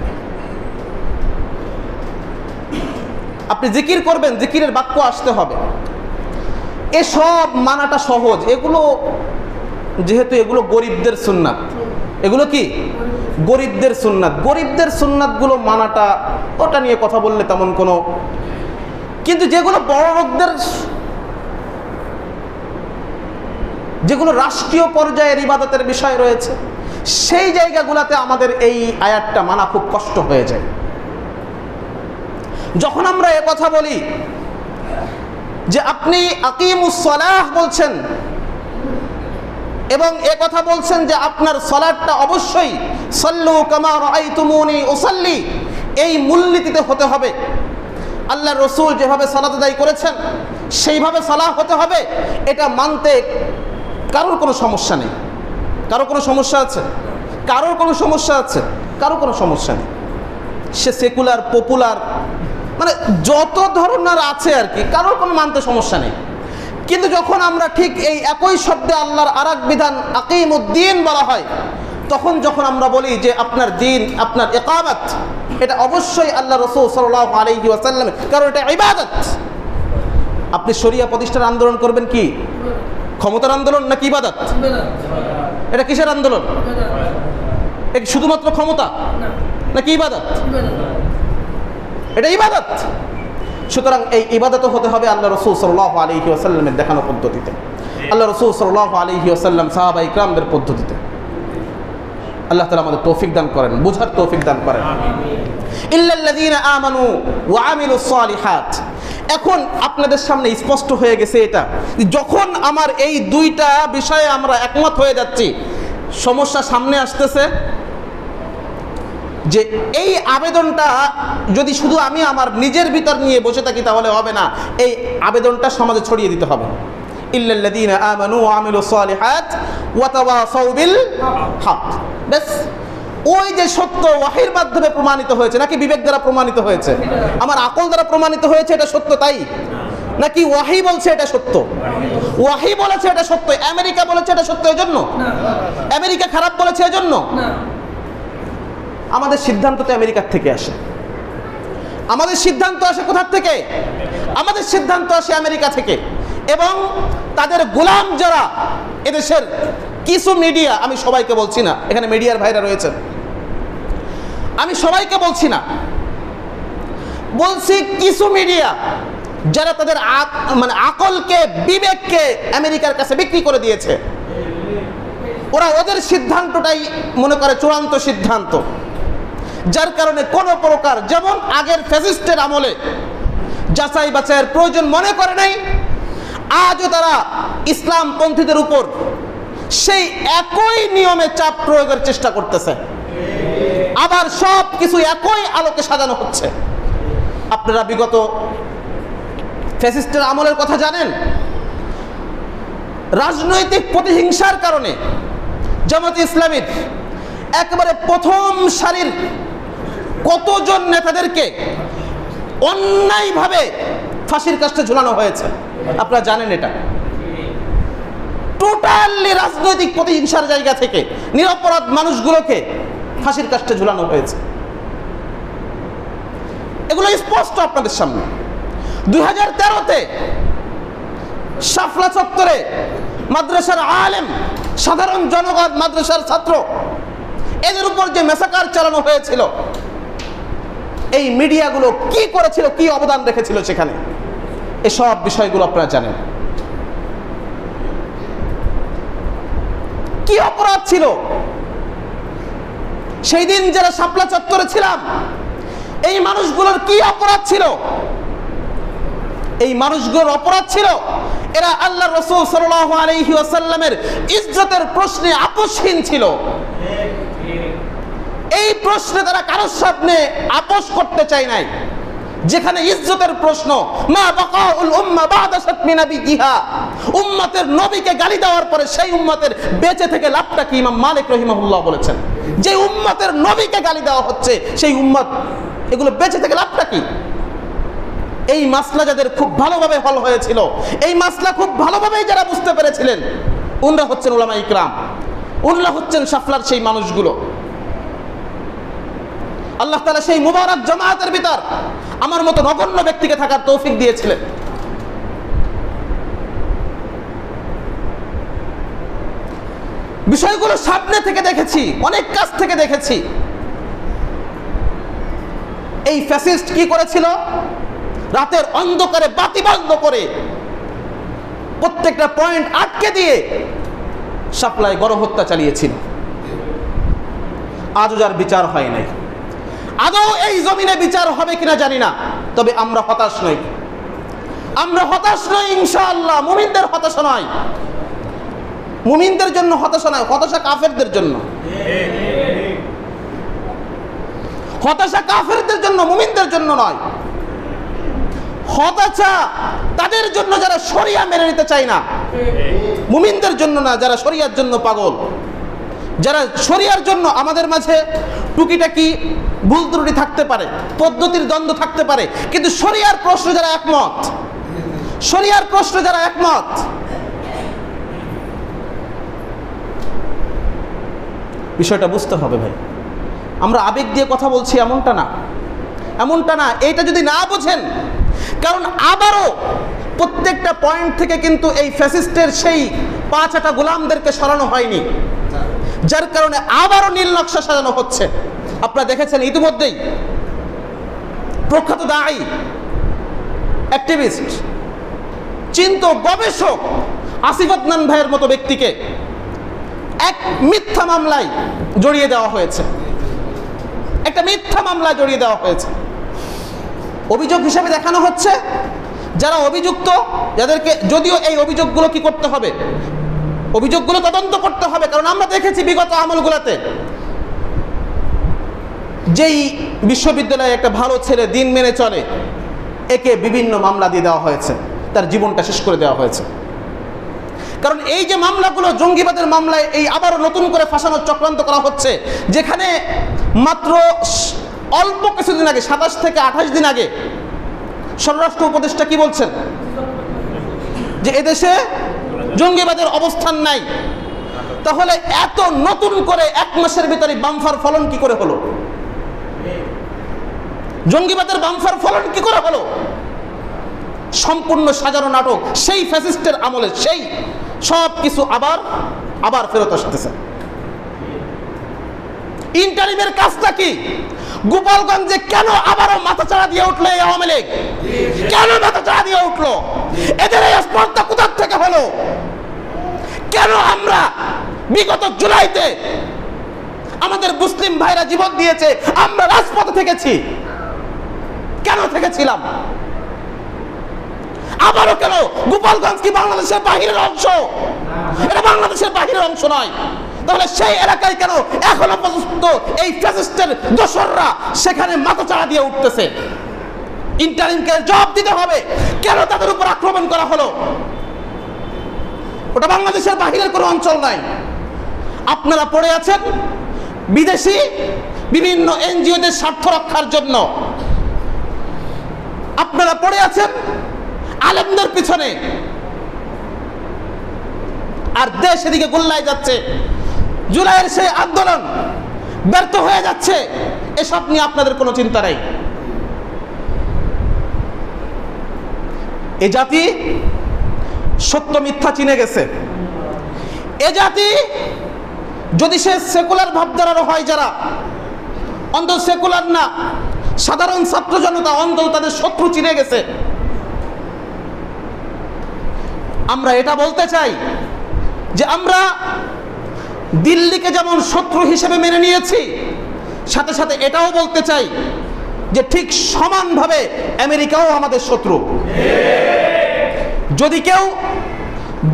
আপনি জিকির করবেন, জিকিরের বাক্য আসতে হবে। এসব মানাটা সহজ। এগুলো যেহেতু এগুলো গরিবদের সুন্নাত, এগুলো কি গরিবদের সুন্নাত, গরিবদের সুন্নাতগুলো মানাটা, ওটা নিয়ে কথা বললে তেমন কোনো, কিন্তু যেগুলো বড় লোকদের, যেগুলো রাষ্ট্রীয় পর্যায়ের ইবাদতের বিষয় রয়েছে, সেই জায়গাগুলোতে আমাদের এই আয়াতটা মানা খুব কষ্ট হয়ে যায়। যখন আমরা এ কথা বলি যে আপনি আকিমুস সালাহ বলছেন এবং এ কথা বলছেন যে আপনার সালাতটা অবশ্যই সাল্লু কামা রাআইতুমুনি উসাল্লি, এই মূলনীতিতে হতে হবে। আল্লাহর রাসূল যেভাবে সালাত আদায় করেছেন সেইভাবে সালাহ হতে হবে, এটা মানতে কারোর কোনো সমস্যা নেই। কারো কোনো সমস্যা আছে? কারোর কোনো সমস্যা আছে? কারো কোনো সমস্যা নেই। সে সেকুলার, পপুলার, মানে যত ধরনের আছে আর কি, কারোর কোনো মানতে সমস্যা নেই। কিন্তু যখন আমরা ঠিক এই একই শব্দে আল্লাহর আরেক বিধান আকিমুদ্দিন বলা হয়, তখন যখন আমরা বলি যে আপনার দিন, আপনার ইকামত, এটা অবশ্যই আল্লাহ রাসূল সাল্লাল্লাহু আলাইহি ওয়াসাল্লাম, কারণ এটা ইবাদত। আপনি শরিয়া প্রতিষ্ঠার আন্দোলন করবেন কি ক্ষমতার আন্দোলন নাকি ইবাদত? এটা কিসের আন্দোলন? এটা শুধুমাত্র ক্ষমতা নাকি ইবাদত? এটা ইবাদত। সুতরাং এই ইবাদত হতে হবে আল্লাহ রাসূল সাল্লাল্লাহু আলাইহি ওয়াসাল্লামের দেখানো পদ্ধতিতে, আল্লাহ রাসূল সাল্লাল্লাহু আলাইহি ওয়াসাল্লাম সাহাবা ইকরামদের পদ্ধতিতে। আল্লাহ তাআলা আমাদের তৌফিক দান করেন, বুঝার তৌফিক দান করেন। ইল্লাল্লাযীনা আমানু ওয়া আমিলুস সালিহাত। এখন আপনাদের সামনে স্পষ্ট হয়ে গেছে এটা, যখন আমার এই দুইটা বিষয়ে আমরা একমত হয়ে যাচ্ছি, সমস্যা সামনে আসতেছে যে এই আবেদনটা যদি শুধু আমি আমার নিজের ভিতর নিয়ে বসে থাকি তাহলে হবে না, এই আবেদনটা সমাজে ছড়িয়ে দিতে হবে। ইল্লাল্লাযীনা আমানু ওয়া আমিলুস সালিহাত ওয়া তাওয়াসাউ বিল হক। বেশ, ওই যে সত্য ওয়াহির মাধ্যমে প্রমাণিত হয়েছে নাকি বিবেক দ্বারা প্রমাণিত হয়েছে? আমার আকল দ্বারা প্রমাণিত হয়েছে এটা সত্য, তাই নাকি ওয়াহি বলছে এটা সত্য? ওয়াহি বলেছে এটা সত্য। আমেরিকা বলেছে এটা সত্য এজন্য? আমেরিকা খারাপ বলেছে এজন্য? আমাদের সিদ্ধান্ত তো আমেরিকার থেকে আসে। আমাদের সিদ্ধান্ত আসে কোথা থেকে? আমাদের সিদ্ধান্ত আসে আমেরিকা থেকে। এবং তাদের গোলাম যারা এদেশের কিছু মিডিয়া, আমি সবাইকে বলছি না, এখানে মিডিয়ার ভাইরা রয়েছেন, আমি সবাইকে বলছি না, বলছি কিছু মিডিয়া যারা তাদের আকলকে, বিবেককে আমেরিকার কাছে বিক্রি করে দিয়েছে। ওরা ওদের সিদ্ধান্তটাই মনে করে চূড়ান্ত সিদ্ধান্ত, যার কারণে কোনো প্রকার, যেমন আগের ফ্যাসিস্টের আমলে যাচাই বাছাইয়ের প্রয়োজন মনে করে নাই, আজও তারা ইসলামপন্থীদের উপর সেই একই নিয়মে চাপ প্রয়োগের চেষ্টা করতেছে। আবার সব কিছু একই আলোকে সাজানো হচ্ছে। আপনারা বিগত ফ্যাসিস্টের আমলের কথা জানেন। রাজনৈতিক প্রতিহিংসার কারণে জামাত ইসলামীর একেবারে প্রথম সারির কতজন নেতাদেরকে অন্যায়ভাবে ফাঁসির কাস্টে ঝুলানো হয়েছে, আপনারা জানেন এটা। টোটালি রাজনৈতিক প্রতিহিংসার জায়গা থেকে নিরপরাধ মানুষগুলোকে ফাঁসির কাস্টে ঝুলানো হয়েছে। এগুলো স্পষ্ট আপনাদের সামনে। 2013-তে শাপলা চত্বরে মাদ্রাসার আলেম, সাধারণ জনগণ, মাদ্রাসার ছাত্র, এদের উপর যে মেসাকার চালানো হয়েছিল, এই মিডিয়াগুলো কি করেছিল, কি অবদান রেখেছিল সেখানে, এসব বিষয়গুলো আপনারা জানেন। কি অপরাধ ছিল সেই দিন যারা শাপলা চত্বরে ছিলাম, এই মানুষগুলোর কি অপরাধ ছিল? এই মানুষগুলোর অপরাধ ছিল এরা আল্লাহ রাসূল সাল্লাল্লাহু আলাইহি ওয়াসাল্লামের ইজ্জতের প্রশ্নে আপোষহীন ছিল। এই প্রশ্নে তারা কারোর সামনে আপোষ করতে চায় নাই। যেখানে ইজ্জতের প্রশ্ন, মা বাকাউল উম্মাহ বা'দা শাতমি নাবিয়্যিহা, উম্মতের নবীকে গালি দেওয়ার পরে সেই উম্মতের বেঁচে থেকে লাভটা কি? ইমাম মালিক রাহিমাহুল্লাহ বলেছেন, যে উম্মতের নবীকে গালি দেওয়া হচ্ছে সেই উম্মত, এগুলো বেঁচে থেকে লাভটা কি? এই মাসলা যাদের খুব ভালোভাবে হল হয়েছিল, এই মাসলা খুব ভালোভাবেই যারা বুঝতে পেরেছিলেন, উনরা হচ্ছেন উলামায়ে ইকরাম, উনরা হচ্ছেন শাফলার সেই মানুষগুলো। আল্লাহ তাআলা সেই মুবারক জামাতের ভিতর আমার মতো নগণ্য ব্যক্তিকে থাকার তৌফিক দিয়েছিলেন। বিষয়গুলো সামনে থেকে দেখেছি, অনেক কাছ থেকে দেখেছি। এই ফ্যাসিস্ট কি করেছিল? রাতের অন্ধকারে বাতি বন্ধ করে প্রত্যেকটা পয়েন্ট আটকে দিয়ে শাপলায় গণহত্যা চালিয়েছিল। আজও যার বিচার হয় নাই। আদৌ এই জমিনে বিচার হবে কিনা জানি না, তবে আমরা হতাশ নই। আমরা হতাশ নই ইনশাআল্লাহ। মুমিনদের হতাশা নয়, মুমিনদের জন্য হতাশা নয়, হতাশা কাফেরদের জন্য। হতাশা কাফেরদের জন্য, মুমিনদের জন্য নয়। হতাশা তাদের জন্য যারা শরিয়া মেনে নিতে চায় না, মুমিনদের জন্য না, যারা শরিয়ার জন্য পাগল, যারা শরিয়ার জন্য। আমাদের মাঝে টুকিটাকি ভুল ত্রুটি থাকতে পারে, পদ্ধতির দ্বন্দ্ব থাকতে পারে, কিন্তু শরিয়ার প্রশ্নে যারা একমত, শরিয়ার প্রশ্নে যারা একমত, বিষয়টা বুঝতে হবে ভাই। আমরা আবেগ দিয়ে কথা বলছি এমনটা না, এমনটা না। এইটা যদি না বোঝেন, কারণ আবারও প্রত্যেকটা পয়েন্ট থেকে কিন্তু এই ফ্যাসিস্টের সেই 5-8 গোলামদেরকে সরানো হয়নি, যার কারণে আবারও নীল নকশা সাজানো হচ্ছে। আপনারা দেখেছেন ইতিমধ্যেই প্রখ্যাত দায়ী, অ্যাক্টিভিস্ট, চিন্তক, গবেষক আসিফ আদনান ভাইয়ের মতো ব্যক্তিকে এক মিথ্যা মামলায় জড়িয়ে দেওয়া হয়েছে। একটা মিথ্যা মামলায় জড়িয়ে দেওয়া হয়েছে। অভিযোগ হিসাবে দেখানো হচ্ছে যারা অভিযুক্ত, যাদেরকে, যদিও এই অভিযোগগুলো কি করতে হবে, অভিযোগগুলো তদন্ত করতে হবে। কারণ আমরা দেখেছি বিগত আমলগুলোতে যেই বিশ্ববিদ্যালয়ে একটা ভালো ছেলে দিন মেনে চলে, একে বিভিন্ন মামলা দিয়ে দেওয়া হয়েছে, তার জীবনটা শেষ করে দেওয়া হয়েছে। কারণ এই যে মামলাগুলো, জঙ্গিবাদের মামলায় এই আবারও নতুন করে ফাঁসানোর চক্রান্ত করা হচ্ছে, যেখানে মাত্র অল্প কিছুদিন আগে, 27 থেকে 28 দিন আগে স্বরাষ্ট্র উপদেষ্টা কি বলছেন, যে এদেশে জঙ্গিবাদের অবস্থান নাই। তাহলে এত নতুন করে 1 মাসের ভিতরে বামফার ফলন কি করে হলো? জঙ্গিবাদের বাম্পার ফলন কি করে হলো? সম্পূর্ণ সাজানো নাটক, সেই ফ্যাসিস্টের আমলে সেই সব কিছু আবার আবার ফেরত আসতেছে। ইন্টারিমের কাজটা কি? গোপালগঞ্জে কেন আবারও মাথাচাড়া দিয়ে উঠলো এই আওয়ামী লীগ? কেন মাথাচাড়া দিয়ে উঠলো? এদের এই স্পর্ধা কোথা থেকে হলো? কেন আমরা বিগত জুলাইতে আমাদের মুসলিম ভাইরা জীবন দিয়েছে, আমরা রাজপথে থেকেছি, কেন থেকেছিলাম? আবারও কেন? গোপালগঞ্জ কি বাংলাদেশের বাহিরের অংশ? এটা বাংলাদেশের বাহিরের অংশ নয়। তাহলে সেই এলাকায় কেন এখনো পর্যন্ত এই ফ্যাসিস্টের দোসররা সেখানে মাথাচাড়া দিয়ে উঠতেছে? ইন্টারিমকে জবাব দিতে হবে, কেন তাদের উপর আক্রমণ করা হলো? ওটা বাংলাদেশের বাহিরের কোনো অঞ্চল নাই। আপনারা পড়ে আছেন বিদেশি বিভিন্ন এনজিওদের স্বার্থ রক্ষার জন্য, আপনারা পড়ে আছেন আলেমদের পিছনে, আর দেশ এদিকে গোল্লায় যাচ্ছে। জুলাইয়ের সেই আন্দোলন ব্যর্থ হয়ে যাচ্ছে, এসব নিয়ে আপনাদের কোনো চিন্তা নাই। এ জাতি সত্য মিথ্যা চিনে গেছে। এ জাতি যদি সে সেকুলার ভাবধারার হয়, যারা অন্তত সেকুলার না, সাধারণ ছাত্র জনতা অন্তত তাদের শত্রু চিনে গেছে। আমরা এটা বলতে চাই যে আমরা দিল্লিকে যেমন শত্রু হিসেবে মেনে নিয়েছি, সাথে সাথে এটাও বলতে চাই যে ঠিক সমানভাবে আমেরিকাও আমাদের শত্রু। যদি কেউ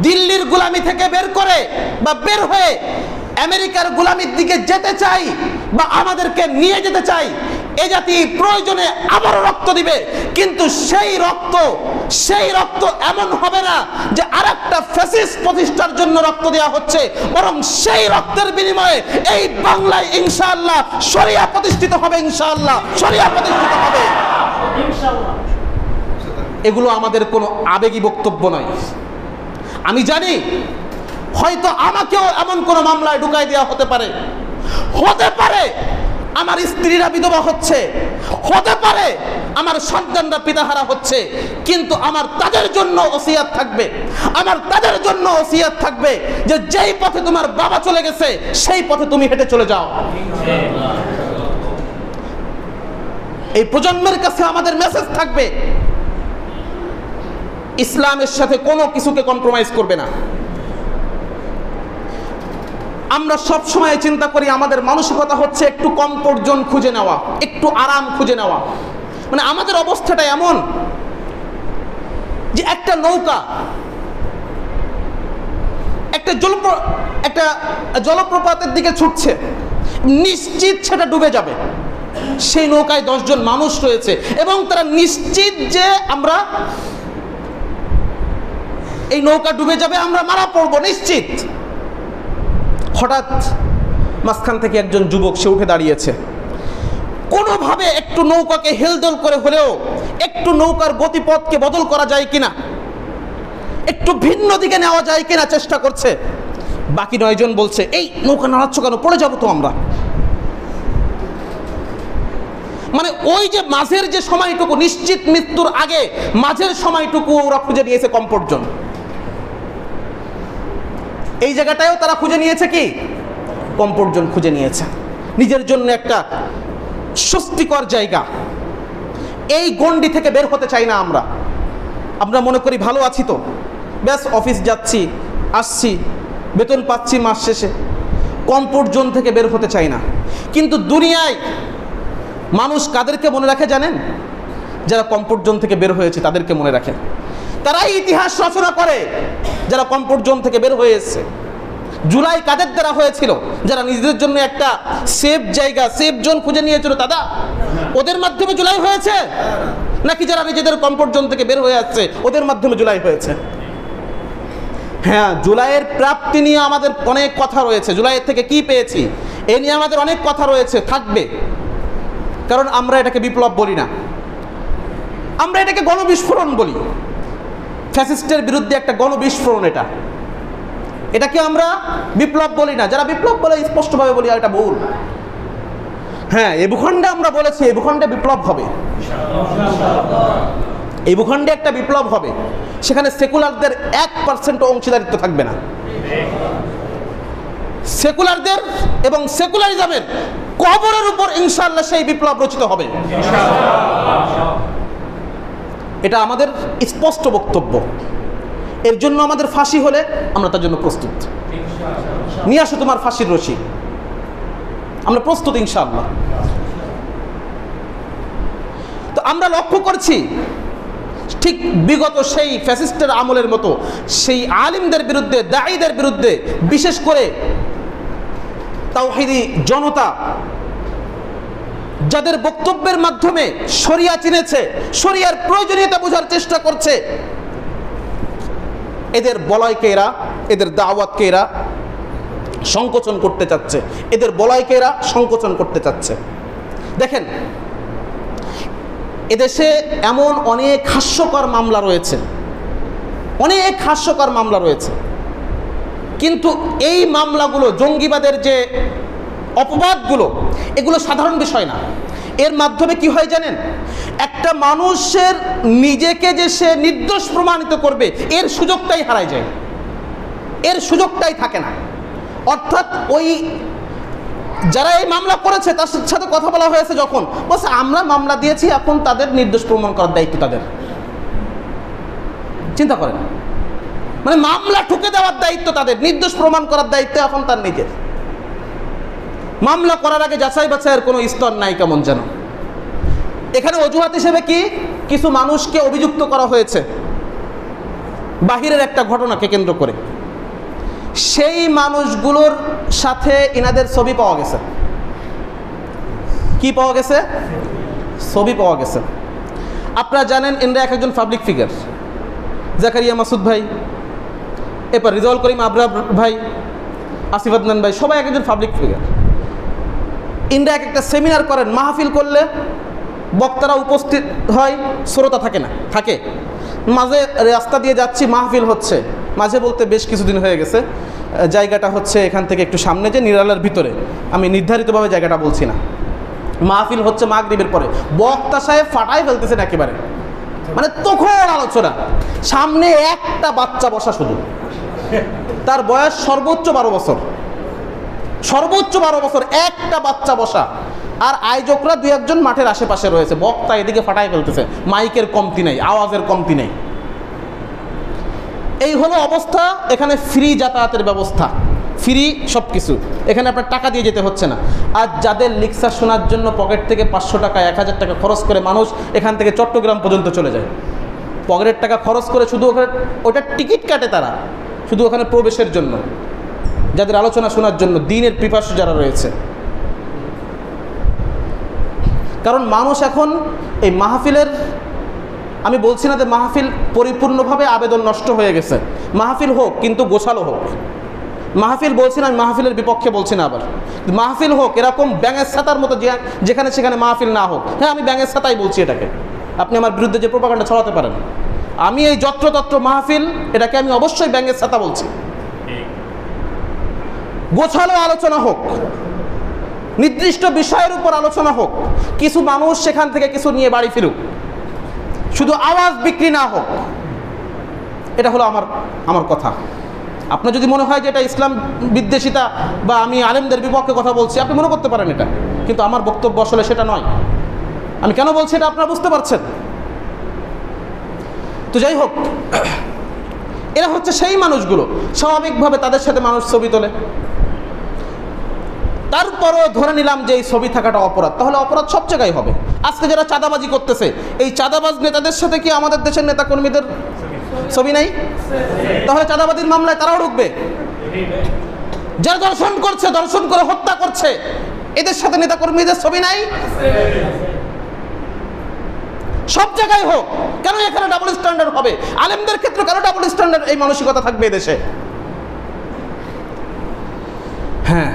দিল্লির গোলামি থেকে বের করে বা বের হয়ে আমেরিকার গোলামির দিকে যেতে চাই বা আমাদেরকে নিয়ে যেতে চাই, এ জাতি প্রয়োজনে আবারও রক্ত দিবে, কিন্তু সেই রক্ত এমন হবে না যে আরেকটা ফ্যাসিস্ট প্রতিষ্ঠার জন্য রক্ত দেওয়া হচ্ছে, বরং সেই রক্তের বিনিময়ে এই বাংলায় ইনশাআল্লাহ শরিয়া প্রতিষ্ঠিত হবে। ইনশাআল্লাহ শরিয়া প্রতিষ্ঠিত হবে। এগুলো আমাদের কোনো আবেগী বক্তব্য নয়। আমি জানি হয়তো আমাকেও এমন কোন মামলায় ঢুকাই দেওয়া হতে পারে আমার স্ত্রীরা বিধবা হচ্ছে, হতে পারে আমার সন্তানরা পিতাহারা হচ্ছে, কিন্তু আমার তাদের জন্য ওসিয়াত থাকবে, যে যেই পথে তোমার বাবা চলে গেছে সেই পথে তুমি হেঁটে চলে যাও। এই প্রজন্মের কাছে আমাদের মেসেজ থাকবে, ইসলামের সাথে কোনো কিছুকে কম্প্রোমাইজ করবে না। আমরা সব সময় চিন্তা করি আমাদের মানসিকতা হচ্ছে একটু কমফোর্ট জোন খুঁজে নেওয়া, একটু আরাম খুঁজে নেওয়া। মানে আমাদের অবস্থাটা এমন যে একটা নৌকা একটা জলপ্রপাতের দিকে ছুটছে, নিশ্চিত সেটা ডুবে যাবে। সেই নৌকায় 10 জন মানুষ রয়েছে এবং তারা নিশ্চিত যে আমরা এই নৌকা ডুবে যাবে, আমরা মারা পড়বো নিশ্চিত। হঠাৎ মাঝখান থেকে একজন যুবক সে উঠে দাঁড়িয়েছে, কোনোভাবে একটু নৌকাকে হেলদোল করে হলেও একটু নৌকার গতিপথকে বদল করা যায় কিনা, একটু ভিন্ন দিকে নেওয়া যায় কিনা চেষ্টা করছে। বাকি 9 জন বলছে, এই নৌকা নাড়াচ্ছ কেন, পড়ে যাবো তো আমরা। মানে ওই যে মাঝের যে সময়টুকু, নিশ্চিত মৃত্যুর আগে মাঝের সময়টুকু ওরা খুঁজে নিয়েছে কমফোর্ট জোন। এই জায়গাটাও তারা খুঁজে নিয়েছে কি, কমফোর্ট জোন খুঁজে নিয়েছে, নিজের জন্য একটা স্বস্তিকর জায়গা। এই গণ্ডি থেকে বের হতে চাই না আমরা মনে করি ভালো আছি তো, ব্যাস অফিস যাচ্ছি আসছি, বেতন পাচ্ছি মাস শেষে, কমফোর্ট জোন থেকে বের হতে চাই না। কিন্তু দুনিয়ায় মানুষ কাদেরকে মনে রাখে জানেন? যারা কমফোর্ট জোন থেকে বের হয়েছে তাদেরকে মনে রাখে। তারাই ইতিহাস রচনা করে যারা কমফোর্ট জোন থেকে বের হয়ে এসেছে। জুলাই কাদের দ্বারা হয়েছিল? যারা নিজেদের জন্য একটা সেফ জায়গা, সেফ জোন খুঁজে নিয়েছিল, দাদা ওদের মাধ্যমে জুলাই হয়েছে, নাকি যারা নিজেদের কমফোর্ট জোন থেকে বের হয়ে আসছে ওদের মাধ্যমে জুলাই হয়েছে? হ্যাঁ, জুলাইয়ের প্রাপ্তি নিয়ে আমাদের অনেক কথা রয়েছে, জুলাইয়ের থেকে কি পেয়েছি এ নিয়ে আমাদের অনেক কথা রয়েছে, থাকবে। কারণ আমরা এটাকে বিপ্লব বলি না, আমরা এটাকে গণবিস্ফোরণ বলি। ফ্যাসিস্টের বিরুদ্ধে একটা গণবিস্ফোরণ, এটাকে আমরা বিপ্লব বলি না। যারা বিপ্লব বলে স্পষ্টভাবে বলি, আর এটা ভুল। হ্যাঁ, এই ভূখণ্ডে আমরা বলেছি এই ভূখণ্ডে বিপ্লব হবে, এই ভূখণ্ডে একটা বিপ্লব হবে। সেখানে সেকুলারদের 1% অংশীদারিত্ব থাকবে না। সেকুলারদের এবং সেকুলারিজমের কবরের উপর ইনশাআল্লাহ সেই বিপ্লব রচিত হবে। এটা আমাদের স্পষ্ট বক্তব্য। এর জন্য আমাদের ফাঁসি হলে আমরা তার জন্য প্রস্তুত। নিয়ে আসো তোমার ফাঁসির রশি, আমরা প্রস্তুত ইনশাআল্লাহ। তো আমরা লক্ষ্য করছি ঠিক বিগত সেই ফ্যাসিস্টের আমলের মতো সেই আলিমদের বিরুদ্ধে, দাঈদের বিরুদ্ধে, বিশেষ করে তাওহীদি জনতা যাদের বক্তব্যের মাধ্যমে শরিয়া চিনেছে, শরিয়ার প্রয়োজনীয়তা বোঝার চেষ্টা করছে, এদের বলয়কে এরা, এদের দাওয়াতকে এরা সংকোচন করতে চাচ্ছে, এদের বলয়কে এরা সংকোচন করতে চাচ্ছে। দেখেন, এদেশে এমন অনেক হাস্যকর মামলা রয়েছে, অনেক হাস্যকর মামলা রয়েছে, কিন্তু এই মামলাগুলো, জঙ্গিবাদের যে অপবাদগুলো, এগুলো সাধারণ বিষয় না। এর মাধ্যমে কি হয় জানেন? একটা মানুষের নিজেকে যে সে নির্দোষ প্রমাণিত করবে, এর সুযোগটাই হারায় যায়, এর সুযোগটাই থাকে না। অর্থাৎ ওই যারা এই মামলা করেছে তার সাথে কথা বলা হয়েছে, যখন বলছে আমরা মামলা দিয়েছি, এখন তাদের নির্দোষ প্রমাণ করার দায়িত্ব তাদের। চিন্তা করেন, মানে মামলা ঠুকে দেওয়ার দায়িত্ব তাদের, নির্দোষ প্রমাণ করার দায়িত্ব এখন তার নিজের। মামলা করার আগে যাচাই বাছাইয়ের কোনো স্তর নাই কেমন যেন। এখানে অজুহাত হিসেবে কি কিছু মানুষকে অভিযুক্ত করা হয়েছে বাহিরের একটা ঘটনাকে কেন্দ্র করে। সেই মানুষগুলোর সাথে ইনাদের ছবি পাওয়া গেছে। কি পাওয়া গেছে? ছবি পাওয়া গেছে। আপনারা জানেন ইনরা এক একজন পাবলিক ফিগার। জাকারিয়া মাসুদ ভাই, এরপর রিজওয়াল করিম আবরার ভাই, আসিফ আদনান ভাই, সবাই এক একজন পাবলিক ফিগার। ইনরা এক একটা সেমিনার করেন, মাহফিল করলে বক্তারা উপস্থিত হয়, শ্রোতা থাকে না, থাকে মাঝে রাস্তা দিয়ে যাচ্ছি, মাহফিল হচ্ছে, মাঝে বলতে বেশ কিছুদিন হয়ে গেছে। জায়গাটা হচ্ছে এখান থেকে একটু সামনে, যে নিরালার ভিতরে, আমি নির্ধারিতভাবে জায়গাটা বলছি না। মাহফিল হচ্ছে মাগরিবের পরে, বক্তা সাহেব ফাটাই ফেলতেছেন একেবারে, মানে তখন আলোচনা, সামনে একটা বাচ্চা বসা, শুধু তার বয়স সর্বোচ্চ 12 বছর, সর্বোচ্চ 12 বছর, একটা বাচ্চা বসা, আর আয়োজকরা 2-1 মাঠের আশেপাশে রয়েছে। বক্তা এদিকে ফাটাই ফেলতেছে, মাইকের কমতি নেই, আওয়াজের কমতি নেই। এই হলো অবস্থা। এখানে ফ্রি যাতায়াতের ব্যবস্থা, ফ্রি সব কিছু, এখানে আপনার টাকা দিয়ে যেতে হচ্ছে না। আর যাদের লেকচার শোনার জন্য পকেট থেকে 500 টাকা 1000 টাকা খরচ করে মানুষ এখান থেকে চট্টগ্রাম পর্যন্ত চলে যায়, পকেটের টাকা খরচ করে শুধু ওখানে ওটার টিকিট কাটে তারা, শুধু ওখানে প্রবেশের জন্য, যাদের আলোচনা শোনার জন্য, দিনের পিপাসু যারা রয়েছে। কারণ মানুষ এখন এই মাহফিলের, আমি বলছি না যে মাহফিল পরিপূর্ণভাবে আবেদন নষ্ট হয়ে গেছে, মাহফিল হোক কিন্তু গোছালো হোক। মাহফিল বলছি না, আমি মাহফিলের বিপক্ষে বলছি না, আবার মাহফিল হোক এরকম ব্যাঙের ছাতার মতো, যেখানে সেখানে মাহফিল না হোক। হ্যাঁ, আমি ব্যাঙের ছাতাই বলছি এটাকে, আপনি আমার বিরুদ্ধে যে প্রোপাগান্ডা ছড়াতে পারেন, আমি এই যত্রতত্র মাহফিল, এটাকে আমি অবশ্যই ব্যাঙের ছাতা বলছি। গোছালো আলোচনা হোক, নির্দিষ্ট বিষয়ের উপর আলোচনা হোক, কিছু মানুষ সেখান থেকে কিছু নিয়ে বাড়ি ফিরুক, শুধু আওয়াজ বিক্রি না হোক। এটা হলো আমার কথা। আপনার যদি মনে হয় যে এটা ইসলাম বিদ্বেষিতা বা আমি আলেমদের বিপক্ষে কথা বলছি, আপনি মনে করতে পারেন এটা, কিন্তু আমার বক্তব্য আসলে সেটা নয়। আমি কেন বলছি এটা আপনারা বুঝতে পারছেন। তো যাই হোক, এরা হচ্ছে সেই মানুষগুলো, স্বাভাবিকভাবে তাদের সাথে মানুষ ছবি তোলে। তারপরও ধরে নিলাম যে এই ছবি থাকাটা অপরাধ, তাহলে অপরাধ সব জায়গায় হবে। আজকে যারা চাঁদাবাজি করতেছে, এই চাঁদাবাজ নেতাদের সাথে কি আমাদের দেশের নেতাকর্মীদের ছবি নাই? তাহলে চাঁদাবাজির মামলায় তারাও ঢুকবে। যারা দর্শন করছে, দর্শন করে হত্যা করছে, এদের সাথে নেতাকর্মীদের ছবি নাই? সব জায়গায় হোক, কেন এখানে ডাবল স্ট্যান্ডার্ড হবে? আলেমদের ক্ষেত্রে কেন ডাবল স্ট্যান্ডার্ড এই মানসিকতা থাকবে এদেশে? হ্যাঁ,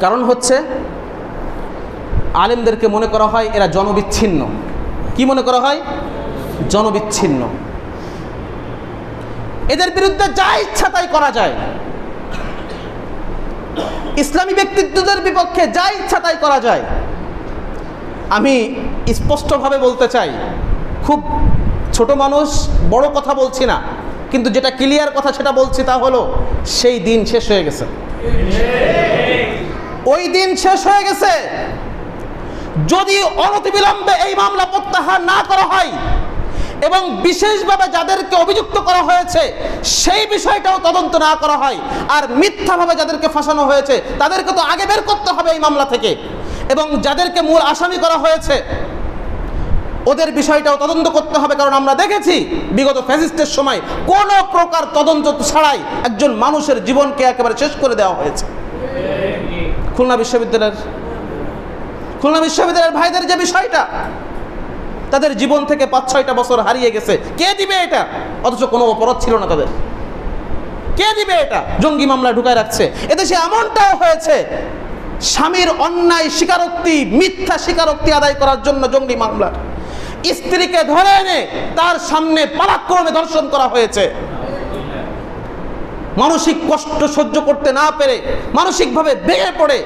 কারণ হচ্ছে আলেমদেরকে মনে করা হয় এরা জনবিচ্ছিন্ন। কি মনে করা হয়? জনবিচ্ছিন্ন। এদের বিরুদ্ধে যা ইচ্ছা তাই করা যায়। ইসলামী ব্যক্তিত্বদের বিপক্ষে যা ইচ্ছা তাই করা যায়। আমি স্পষ্টভাবে বলতে চাই, খুব ছোট মানুষ, বড় কথা বলছি না, কিন্তু যেটা ক্লিয়ার কথা সেটা বলছি, তা হলো সেই দিন শেষ হয়ে গেছে। ওই দিন শেষ হয়ে গেছে। যদি অনতিবিলম্বে এই মামলা প্রত্যাহার না করা হয় এবং বিশেষভাবে যাদেরকে অভিযুক্ত করা হয়েছে সেই বিষয়টাও তদন্ত না করা হয়, আর মিথ্যাভাবে যাদেরকে ফাঁসানো হয়েছে তাদেরকে তো আগে বের করতে হবে এই মামলা থেকে, এবং যাদেরকে মূল আসামি করা হয়েছে ওদের বিষয়টাও তদন্ত করতে হবে। কারণ আমরা দেখেছি বিগত ফ্যাসিস্টের সময় কোনো প্রকার তদন্ত ছাড়াই একজন মানুষের জীবনকে একেবারে শেষ করে দেওয়া হয়েছে। খুলনা বিশ্ববিদ্যালয়ের ভাইদের যে বিষয়টা, তাদের জীবন থেকে 5-6টা বছর হারিয়ে গেছে। কে দিবে এটা? অথচ কোনো অপরাধ ছিল না তাদের। কে দিবে এটা? জঙ্গি মামলা ঢুকায় রাখছে। এদেশে এমনটাও হয়েছে, স্বামীর অন্যায় স্বীকারোক্তি, মিথ্যা স্বীকারোক্তি আদায় করার জন্য জঙ্গি মামলার স্ত্রীকে ধরে এনে তার সামনে পরাক্রমে ধর্ষণ করা হয়েছে। মানসিক কষ্ট সহ্য করতে না পেরে মানসিকভাবে ভেঙে পড়ে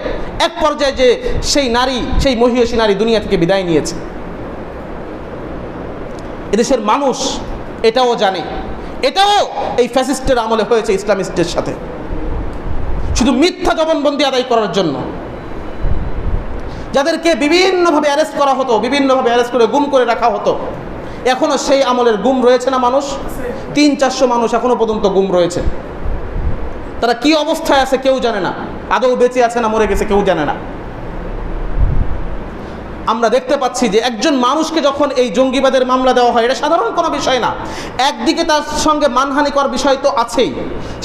এক পর্যায়ে যে সেই নারী, সেই মহিষী নারী দুনিয়া থেকে বিদায় নিয়েছে। এদেশের মানুষ এটাও জানে, এটাও এই ফ্যাসিস্টের আমলে হয়েছে ইসলামিস্টের সাথে, শুধু মিথ্যা জবানবন্দি আদায় করার জন্য। যাদেরকে বিভিন্নভাবে অ্যারেস্ট করা হতো, বিভিন্নভাবে অ্যারেস্ট করে গুম করে রাখা হতো, এখনো সেই আমলের গুম রয়েছে না মানুষ? 300-400 মানুষ এখনো পর্যন্ত গুম রয়েছে। তারা কি অবস্থায় আছে কেউ জানে না, আদৌ বেঁচে আছে না মরে গেছে কেউ জানে না। আমরা দেখতে পাচ্ছি যে একজন মানুষকে যখন এই জঙ্গিবাদের মামলা দেওয়া হয়, এটা সাধারণ কোনো বিষয় না। একদিকে তার সঙ্গে মানহানিকর বিষয় তো আছেই,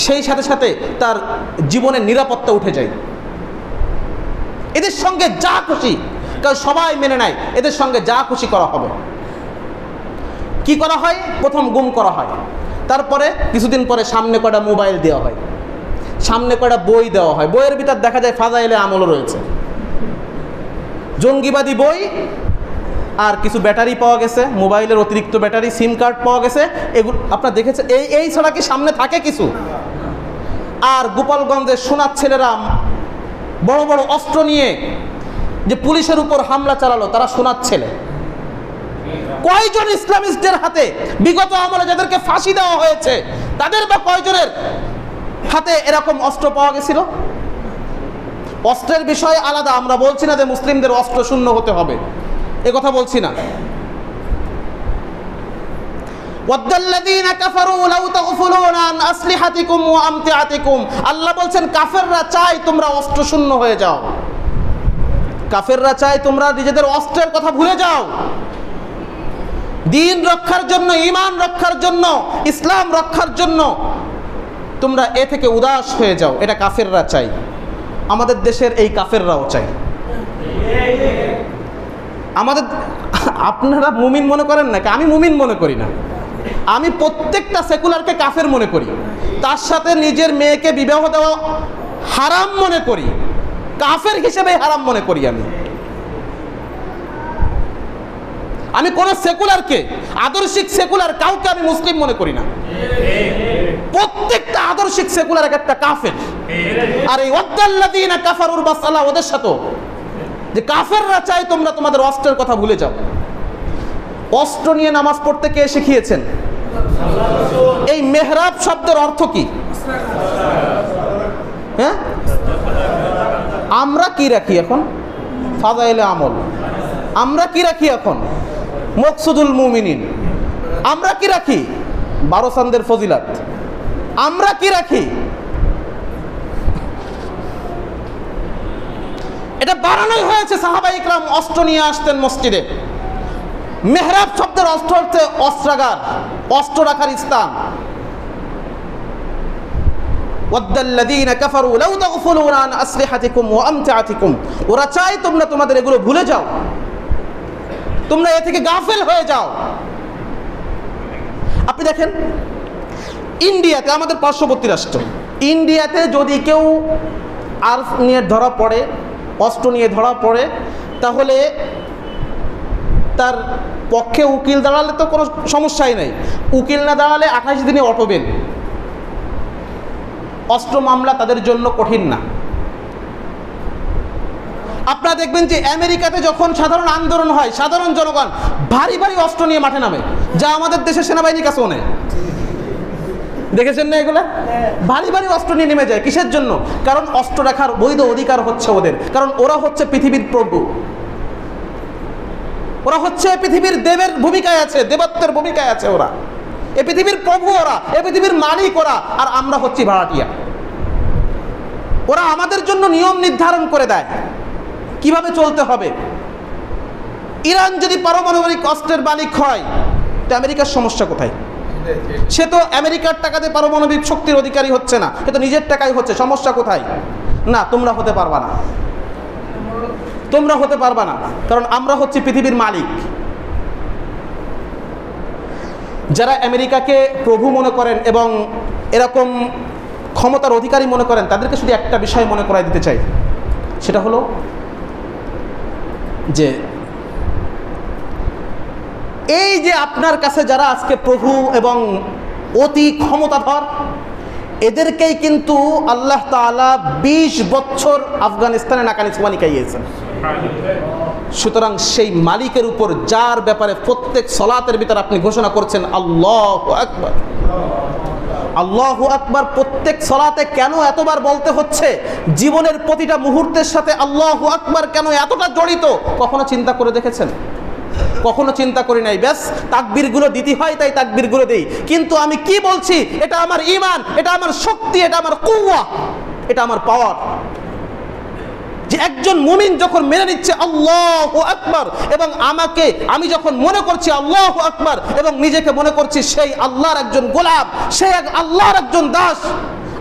সেই সাথে সাথে তার জীবনের নিরাপত্তা উঠে যায়। এদের সঙ্গে যা খুশি, কারণ সবাই মেনে নেয় এদের সঙ্গে যা খুশি করা হবে। কি করা হয়? প্রথম গুম করা হয়, তারপরে কিছুদিন পরে সামনে কয়টা মোবাইল দেওয়া হয়, সামনে কয়টা বই দেওয়া হয়। বইয়ের ভিতর দেখা যায় ফাজাইলে আমলও রয়েছে, জঙ্গিবাদী বই, আর কিছু ব্যাটারি পাওয়া গেছে, মোবাইলের অতিরিক্ত ব্যাটারি, সিম কার্ড পাওয়া গেছে। এগুলো আপনারা দেখেছেন। এই ছাড়া কি সামনে থাকে কিছু? আর গোপালগঞ্জের সোনার ছেলেরা বড় বড় অস্ত্র নিয়ে যে পুলিশের উপর হামলা চালালো, তারা সোনার ছেলে। কয়জন ইসলামিস্টদের হাতে বিগত আমলে যাদেরকে ফাঁসি দেওয়া হয়েছে তাদের বা কয়জনের হাতে এরকম অস্ত্র পাওয়া গেছিল? অস্ত্রের বিষয় আলাদা, আমরা বলছি না যে মুসলিমদের অস্ত্র শূন্য হতে হবে, এ কথা বলছি না। আল্লাহ বলছেন কাফেররা চায় তোমরা অস্ত্র শূন্য হয়ে যাও, কাফেররা চায় তোমরা নিজেদের অস্ত্রের কথা ভুলে যাও। দ্বীন রক্ষার জন্য, ঈমান রক্ষার জন্য, ইসলাম রক্ষার জন্য তোমরা এ থেকে উদাস হয়ে যাও, এটা কাফেররা চাই। আমাদের দেশের এই কাফেররাও চাই। আমাদের, আপনারা মুমিন মনে করেন নাকি? আমি মুমিন মনে করি না। আমি প্রত্যেকটা সেকুলারকে কাফের মনে করি, তার সাথে নিজের মেয়েকে বিবাহ দেওয়া হারাম মনে করি, কাফের হিসেবে হারাম মনে করি। আমি কোন সেকুলারকে, আদর্শিক সেকুলার কাউকে আমি মুসলিম মনে করি না। প্রত্যেকটা আদর্শিক সেকুলার একটা কাফের। আর এই ওয়াদাল্লাযীনা কাফারুর বাসালা, ওদের সাথে যে কাফেররা চাই তোমরা তোমাদের অস্ত্রের কথা ভুলে যাও। অস্ত্র নিয়ে নামাজ পড়তে কে শিখিয়েছেন? এই মেহরাব শব্দের অর্থ কি? হ্যাঁ, আমরা কি রাখি এখন? ফাজাইলে আমল। আমরা কি রাখি এখন? মকসুদুল মুমিনিন। আমরা কি রাখি? 12 চাঁদের ফজিলাত। আমরা কি রাখি? এটা বানানোই হয়েছে। সাহাবায়ে ইকরাম অস্ত্র নিয়ে আসতেন মসজিদে। মেহরাব শব্দের অস্ত্র হচ্ছে অস্ত্রাগার, অস্ত্র রাখার স্থান। ওয়াদাল্লাযীনা কাফারু লাউ তাগফুলুনা আন আসলিহাতিকুম ওয়া আমতিআতিকুম, ওরা চায় তোমরা তোমাদের এগুলো ভুলে যাও, তোমরা এ থেকে গাফেল হয়ে যাও। আপনি দেখেন ইন্ডিয়াতে, আমাদের পার্শ্ববর্তী রাষ্ট্র ইন্ডিয়াতে, যদি কেউ আর্মস নিয়ে ধরা পড়ে, অস্ত্র নিয়ে ধরা পড়ে, তাহলে তার পক্ষে উকিল দাঁড়ালে তো কোনো সমস্যাই নেই। উকিল না দাঁড়ালে 28 দিনে অটোবেল। অস্ত্র মামলা তাদের জন্য কঠিন না। আপনারা দেখবেন যে আমেরিকাতে যখন সাধারণ আন্দোলন হয়, সাধারণ জনগণ ভারী ভারী অস্ত্র নিয়ে মাঠে নামে, যা আমাদের দেশের সেনাবাহিনীর কাছেও নেই। দেখেছেন না এগুলা? ভারী ভারী অস্ত্র নিয়ে নেমে যায়। কিসের জন্য? কারণ অস্ত্র রাখার বৈধ অধিকার হচ্ছে ওদের, কারণ ওরা হচ্ছে পৃথিবীর প্রভু, ওরা হচ্ছে পৃথিবীর দেবের ভূমিকায় আছে, দেবত্বের ভূমিকায় আছে। ওরা এই পৃথিবীর প্রভু, ওরা এই পৃথিবীর মালিক ওরা, আর আমরা হচ্ছি ভাড়াটিয়া। ওরা আমাদের জন্য নিয়ম নির্ধারণ করে দেয় কিভাবে চলতে হবে। ইরান যদি পারমাণবিক অস্ত্রের মালিক হয়, তো আমেরিকার সমস্যা কোথায়? সে তো আমেরিকার টাকাতে পারমাণবিক শক্তির অধিকারী হচ্ছে না, সে তো নিজের টাকায় হচ্ছে। সমস্যা কোথায়? না, তোমরা হতে পারবা না, তোমরা হতে পারবা না, কারণ আমরা হচ্ছি পৃথিবীর মালিক। যারা আমেরিকাকে প্রভু মনে করেন এবং এরকম ক্ষমতার অধিকারী মনে করেন, তাদেরকে শুধু একটা বিষয় মনে করাই দিতে চাই, সেটা হলো যে এই যে আপনার কাছে যারা আজকে প্রভু এবং অতি ক্ষমতাধর, এদেরকেই কিন্তু আল্লাহ তাআলা 20 বছর আফগানিস্তানে নাকানি খাইয়েছেন। সুতরাং সেই মালিকের উপর, যার ব্যাপারে প্রত্যেক সালাতের ভিতর আপনি ঘোষণা করছেন আল্লাহু আকবার, আল্লাহু আকবার, প্রত্যেক সালাতে কেন এতবার বলতে হচ্ছে? জীবনের প্রতিটা মুহূর্তের সাথে আল্লাহু আকবার কেন এতটা জড়িত, কখনো চিন্তা করে দেখেছেন? কখনো চিন্তা করি নাই। ব্যাস তাকবীরগুলো দিতে হয় তাই তাকবীরগুলো দেই, কিন্তু আমি কি বলছি? এটা আমার ঈমান, এটা আমার শক্তি, এটা আমার কুওয়া, এটা আমার পাওয়ার। যে একজন মুমিন যখন মেনে নিচ্ছে আল্লাহু আকবার, এবং আমি যখন মনে করছি আল্লাহু আকবার এবং নিজেকে মনে করছি সেই আল্লাহর একজন গোলাম, সেই আল্লাহর একজন দাস,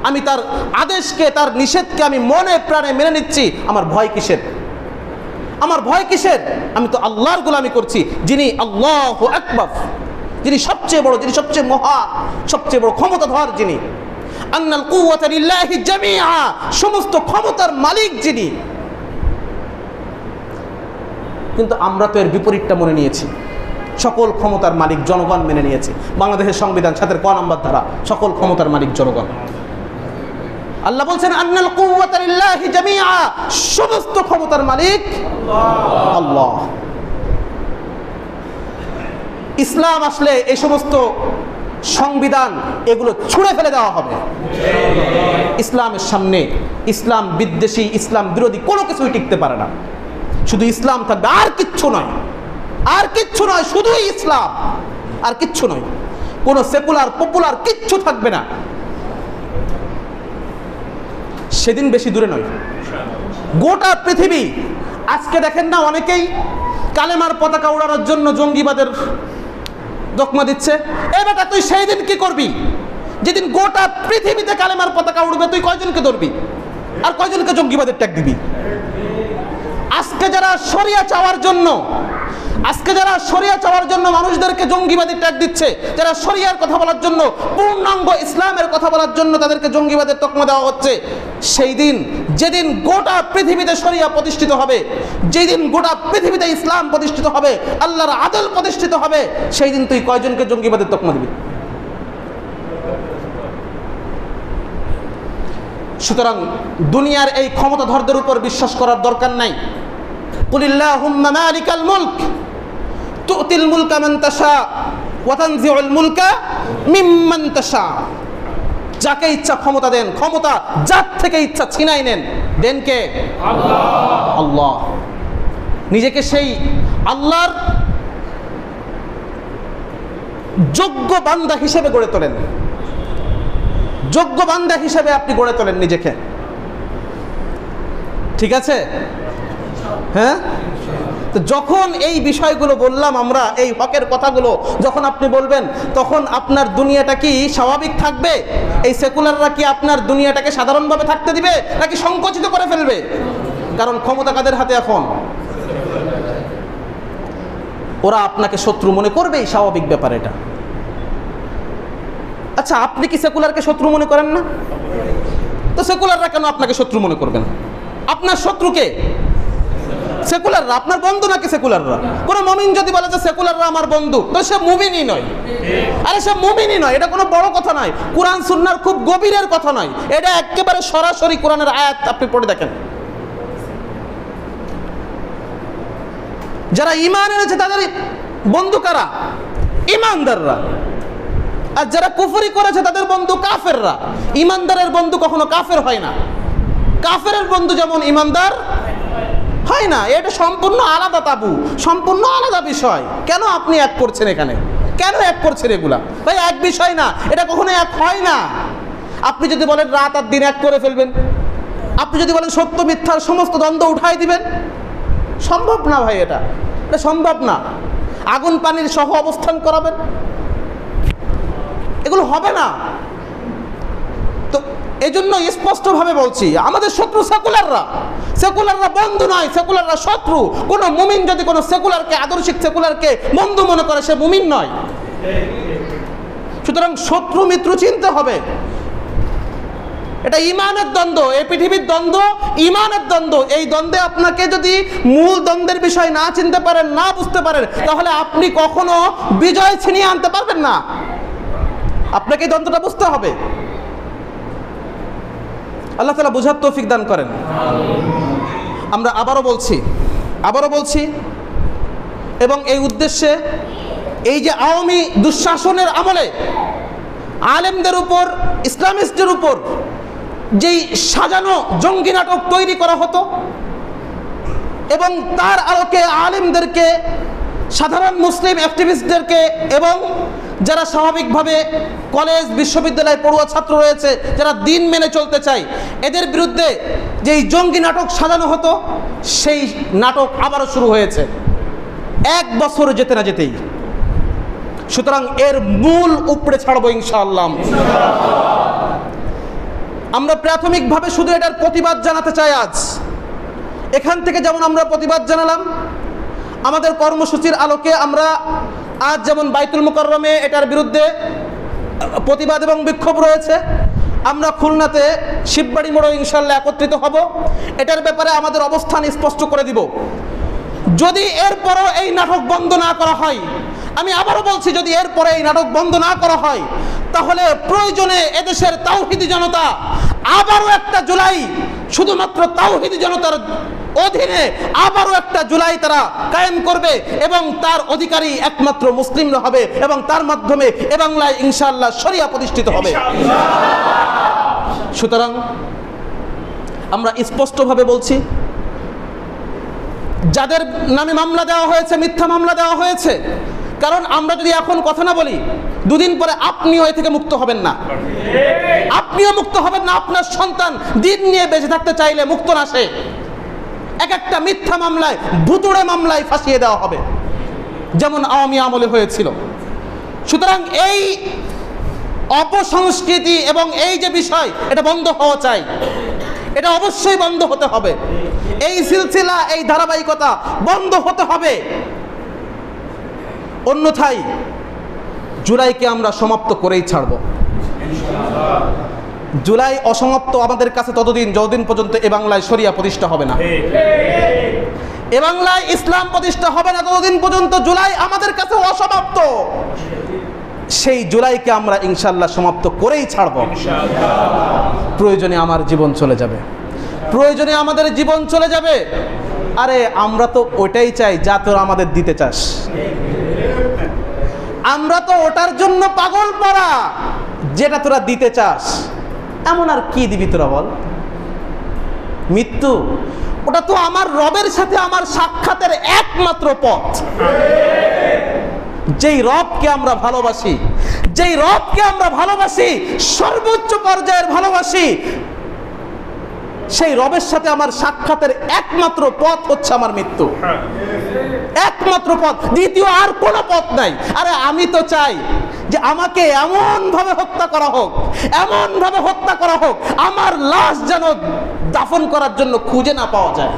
আমি তার আদেশকে, তার নিষেধকে আমি মনে প্রাণে মেনে নিচ্ছি, আমার ভয় কিসের? আমার ভয় কিসের? আমি তো আল্লাহর গোলামি করছি, যিনি আল্লাহু আকবার, যিনি সবচেয়ে বড়, যিনি সবচেয়ে মহা, সবচেয়ে বড় ক্ষমতাধর, যিনি আন্নাল কুওয়াতা লিল্লাহি জামিআ, সমস্ত ক্ষমতার মালিক যিনি। কিন্তু আমরা তো এর বিপরীতটা মনে নিয়েছি। সকল ক্ষমতার মালিক জনগণ মেনে নিয়েছে। বাংলাদেশের সংবিধান 7-এর ক নম্বর ধারা, সকল ক্ষমতার মালিক জনগণ। আল্লাহ বলছেন আন্নাল কুওয়াতা লিল্লাহি জামিআ, সমস্ত ক্ষমতার মালিক আল্লাহ। ইসলাম আসলে এই সমস্ত সংবিধান এগুলো ছুঁড়ে ফেলে দেওয়া হবে। ইসলামের সামনে ইসলাম বিদ্বেষী, ইসলাম বিরোধী কোনো কিছুই টিকতে পারে না। শুধু ইসলাম থাকবে, আর কিচ্ছু নয়, আর কিচ্ছু নয়, শুধুই ইসলাম, আর কিচ্ছু নয়। কোনো সেকুলার পপুলার কিচ্ছু থাকবে না। সেদিন বেশি দূরে নয়, গোটা পৃথিবী আজকে দেখেন না, অনেকেই কালেমার পতাকা উড়ানোর জন্য জঙ্গিবাদের দোকমা দিচ্ছে। এ বেটা, তুই সেই দিন কি করবি যেদিন গোটা পৃথিবীতে কালেমার পতাকা উড়বে? তুই কয়জনকে ধরবি আর কয়জনকে জঙ্গিবাদের ট্যাগ দিবি? আজকে যারা শরিয়া চাওয়ার জন্য মানুষদেরকে জঙ্গিবাদী ট্যাগ দিচ্ছে, যারা শরিয়ার কথা বলার জন্য, পূর্ণাঙ্গ ইসলামের কথা বলার জন্য তাদেরকে জঙ্গিবাদের তকমা দেওয়া হচ্ছে, সেই দিন, যেদিন গোটা পৃথিবীতে শরিয়া প্রতিষ্ঠিত হবে, যেদিন গোটা পৃথিবীতে ইসলাম প্রতিষ্ঠিত হবে, আল্লাহর আদল প্রতিষ্ঠিত হবে, সেই দিন তুই কয়জনকে জঙ্গিবাদের তকমা দিবি? সুতরাং দুনিয়ার এই ক্ষমতাধরদের উপর বিশ্বাস করার দরকার নাই। কুলিল্লাহুম্মা মালিকাল মুলক তুতিল মুলকা মান তাশা ওয়া তানজিউল মুলকা মিম্মান তাশা। যাকে ইচ্ছা ক্ষমতা দেন, ক্ষমতা যার থেকে ইচ্ছা ছিনাই নেন। দেন কে? আল্লাহ। আল্লাহ নিজেকে সেই আল্লাহর যোগ্য বান্দা হিসেবে গড়ে তোলেন, যোগ্য বান্দা হিসেবে আপনি গড়ে তোলেন নিজেকে। ঠিক আছে? হ্যাঁ, তো যখন এই বিষয়গুলো বললাম আমরা, এই হকের কথাগুলো যখন আপনি বলবেন, তখন আপনার দুনিয়াটা কি স্বাভাবিক থাকবে? এই সেকুলাররা কি আপনার দুনিয়াটাকে সাধারণভাবে থাকতে দিবে, নাকি সংকুচিত করে ফেলবে? কারণ ক্ষমতা কাদের হাতে এখন? ওরা আপনাকে শত্রু মনে করবেই, স্বাভাবিক ব্যাপার এটা। আচ্ছা, আপনি কি সেকুলারকে শত্রু মনে করেন না? তো সেকুলাররা কেন আপনাকে শত্রু মনে করবেন? আপনার শত্রুকে সেকুলাররা, আপনার বন্ধু নাকি সেকুলাররা? কোনো মুমিন যদি বলে যে সেকুলাররা আমার বন্ধু, তো সে মুমিনই নয়। আরে সে মুমিনই নয়, এটা কোনো বড় কথা নয়, কোরআন সুন্নাহর খুব গভীরের কথা নয়, এটা একেবারে সরাসরি কোরআনের আয়াত আপনি পড়ে দেখেন। যারা ঈমান এনেছে তাদের বন্ধু কারা? ঈমানদাররা। আর যারা কুফরি করেছে তাদের বন্ধু কাফেররা। ঈমানদারের বন্ধু কখনো কাফের হয় না, কাফেরের বন্ধু যেমন ঈমানদার হয় না। এটা সম্পূর্ণ আলাদা তাবু, সম্পূর্ণ আলাদা বিষয়। কেন আপনি এক করছেন এখানে? কেন এক করছেন এগুলা? ভাই এক বিষয় না, এটা কখনো এক হয় না। আপনি যদি বলেন রাত আর দিন এক করে ফেলবেন, আপনি যদি বলেন সত্য মিথ্যার সমস্ত দ্বন্দ্ব উঠাই দিবেন, সম্ভব না ভাই, এটা সম্ভব না। আগুন পানির সহ অবস্থান করাবেন, এগুলো হবে না। তো এই জন্য স্পষ্টভাবে বলছি, আমাদের শত্রু সেকুলাররা। সেকুলাররা বন্ধু নয়, সেকুলাররা শত্রু। কোনো মুমিন যদি কোনো সেকুলারকে, আদর্শিক সেকুলারকে বন্ধু মনে করে, সে মুমিন নয়। সুতরাং শত্রু মিত্র চিনতে হবে। এটা ঈমানের দ্বন্দ্ব, এই পৃথিবীর দ্বন্দ্ব ঈমানের দ্বন্দ্ব। এই দ্বন্দ্বে আপনাকে যদি মূল দ্বন্দ্বের বিষয় না চিনতে পারেন, না বুঝতে পারেন, তাহলে আপনি কখনো বিজয় ছিনিয়ে আনতে পারবেন না। আপনাকে এই দ্বন্দ্বটা বুঝতে হবে। আল্লাহ তাআলা বুঝার তৌফিক দান করেন। আমরা আবারও বলছি এবং এই উদ্দেশ্যে, এই যে আওয়ামী দুঃশাসনের আমলে আলেমদের উপর, ইসলামিস্টদের উপর যেই সাজানো জঙ্গি নাটক তৈরি করা হতো এবং তার আলোকে আলেমদেরকে, সাধারণ মুসলিম অ্যাক্টিভিস্টদেরকে এবং যারা স্বাভাবিকভাবে কলেজ বিশ্ববিদ্যালয়ে পড়ুয়া ছাত্র রয়েছে, যারা দিন মেনে চলতে চায়, এদের বিরুদ্ধে যেই জঙ্গি নাটক সাজানো হতো, সেই নাটক আবারও শুরু হয়েছে 1 বছর যেতে না যেতেই। সুতরাং এর মূল উপড়ে ছাড়বো ইনশাআল্লাহ। আমরা প্রাথমিকভাবে শুধু এটার প্রতিবাদ জানাতে চাই। আজ এখান থেকে যেমন আমরা প্রতিবাদ জানালাম, আমাদের কর্মসূচির আলোকে আমরা আজ যেমন বাইতুল মুকাররমে এটার বিরুদ্ধে প্রতিবাদ এবং বিক্ষোভ রয়েছে, আমরা খুলনাতে শিববাড়ি মোড়ে ইনশাআল্লাহ একত্রিত হব। এটার ব্যাপারে আমাদের অবস্থান স্পষ্ট করে দিব। যদি এরপরও এই নাটক বন্ধ না করা হয়, আমি আবারও বলছি, যদি এরপরে এই নাটক বন্ধ না করা হয়, তাহলে প্রয়োজনে এদেশের তাওহীদি জনতা আবারও একটা জুলাই, শুধুমাত্র তাওহীদি জনতার অধীনে আবারও একটা জুলাই তারা কায়েম করবে এবং তার অধিকারী একমাত্র মুসলিমরা হবে এবং তার মাধ্যমে এ বাংলায় ইনশাআল্লাহ শরিয়া প্রতিষ্ঠিত হবে। সুতরাং আমরা স্পষ্টভাবে বলছি, যাদের নামে মামলা দেওয়া হয়েছে, মিথ্যা মামলা দেওয়া হয়েছে, কারণ আমরা যদি এখন কথা না বলি, দুদিন পরে আপনিও এ থেকে মুক্ত হবেন না, আপনিও মুক্ত হবেন না। আপনার সন্তান দিন নিয়ে বেঁচে থাকতে চাইলে মুক্ত না, সে এক একটা মিথ্যা মামলায়, ভুতুড়ে মামলায় ফাঁসিয়ে দেওয়া হবে, যেমন আওয়ামী আমলে হয়েছিল। সুতরাং এই অপসংস্কৃতি এবং এই যে বিষয়, এটা বন্ধ হওয়া চাই, এটা অবশ্যই বন্ধ হতে হবে। এই সিলসিলা, এই ধারাবাহিকতা বন্ধ হতে হবে। অন্যথায় জুলাইকে আমরা সমাপ্ত করেই ছাড়ব। জুলাই অসমাপ্ত আমাদের কাছে ততদিন, যতদিন পর্যন্ত এ বাংলায় শরিয়া প্রতিষ্ঠা হবে না, এ বাংলায় ইসলাম প্রতিষ্ঠা হবে না, ততদিন পর্যন্ত জুলাই আমাদের কাছে অসমাপ্ত। সেই জুলাইকে আমরা ইনশাআল্লাহ সমাপ্ত করেই ছাড়ব। প্রয়োজনে আমার জীবন চলে যাবে, প্রয়োজনে আমাদের জীবন চলে যাবে। আরে আমরা তো ওটাই চাই যা তোরা আমাদের দিতে চাস, আমরা তো ওটার জন্য পাগল পারা যেটা তোরা দিতে চাস। এমন আর কি দিবি তোরা বল? মৃত্যু? ওটা তো আমার রবের সাথে আমার সাক্ষাতের একমাত্র পথ। যেই রবকে আমরা ভালোবাসি, যেই রবকে আমরা ভালোবাসি, সর্বোচ্চ পর্যায়ের ভালোবাসি, সেই রবের সাথে আমার সাক্ষাতের একমাত্র পথ হচ্ছে আমার মৃত্যু, একমাত্র পথ, দ্বিতীয় আর কোনো পথ নাই। আরে আমি তো চাই যে আমাকে এমন ভাবে হত্যা করা হোক, এমন ভাবে হত্যা করা হোক, আমার লাশ যেন দাফন করার জন্য খুঁজে না পাওয়া যায়,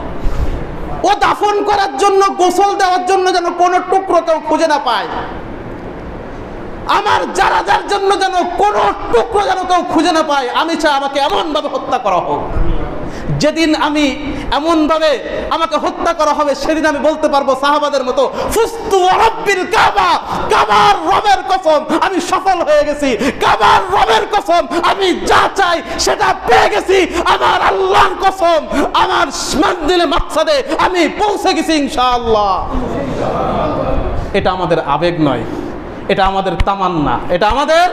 ও দাফন করার জন্য, গোসল দেওয়ার জন্য যেন কোনো টুকরো কেউ খুঁজে না পায়, আমার জানাজার জন্য যেন কোনো টুকরো যেন কেউ খুঁজে না পায়। আমি চাই আমাকে এমন ভাবে হত্যা করা হোক, যেদিন আমি এমন ভাবে আমাকে হত্যা করা হবে, সেদিন আমি বলতে পারবো সাহাবাদের মতো, ফুস্তু রাব্বিল কাবা, কাবার রবের কসম আমি সফল হয়ে গেছি, কাবার রবের কসম আমি যা চাই সেটা পেয়ে গেছি, আমার আল্লাহর কসম আমার মানজিলে মাকসাদে আমি পৌঁছে গেছি ইনশাআল্লাহ। এটা আমাদের আবেগ নয়, এটা আমাদের তামান্না, এটা আমাদের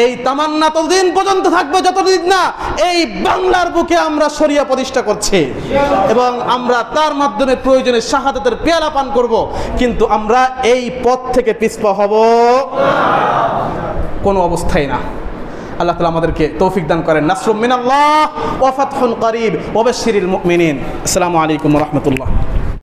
এই তামান্না ততদিন পর্যন্ত থাকবে যতদিন না এই বাংলার বুকে আমরা শরিয়া প্রতিষ্ঠা করছি এবং আমরা তার মাধ্যমে প্রয়োজনে শাহাদাতের পেয়ালা পান করব, কিন্তু আমরা এই পথ থেকে পিছপা হব কোনো অবস্থায় না। আল্লাহ তাআলা আমাদেরকে তৌফিক দান করেন। নাসরুম মিনাল্লাহ ওয়া ফাতহুন করিব ওয়া বাশশিরিল মুমিনিন। আসসালামু আলাইকুম ওয়া রাহমাতুল্লাহ।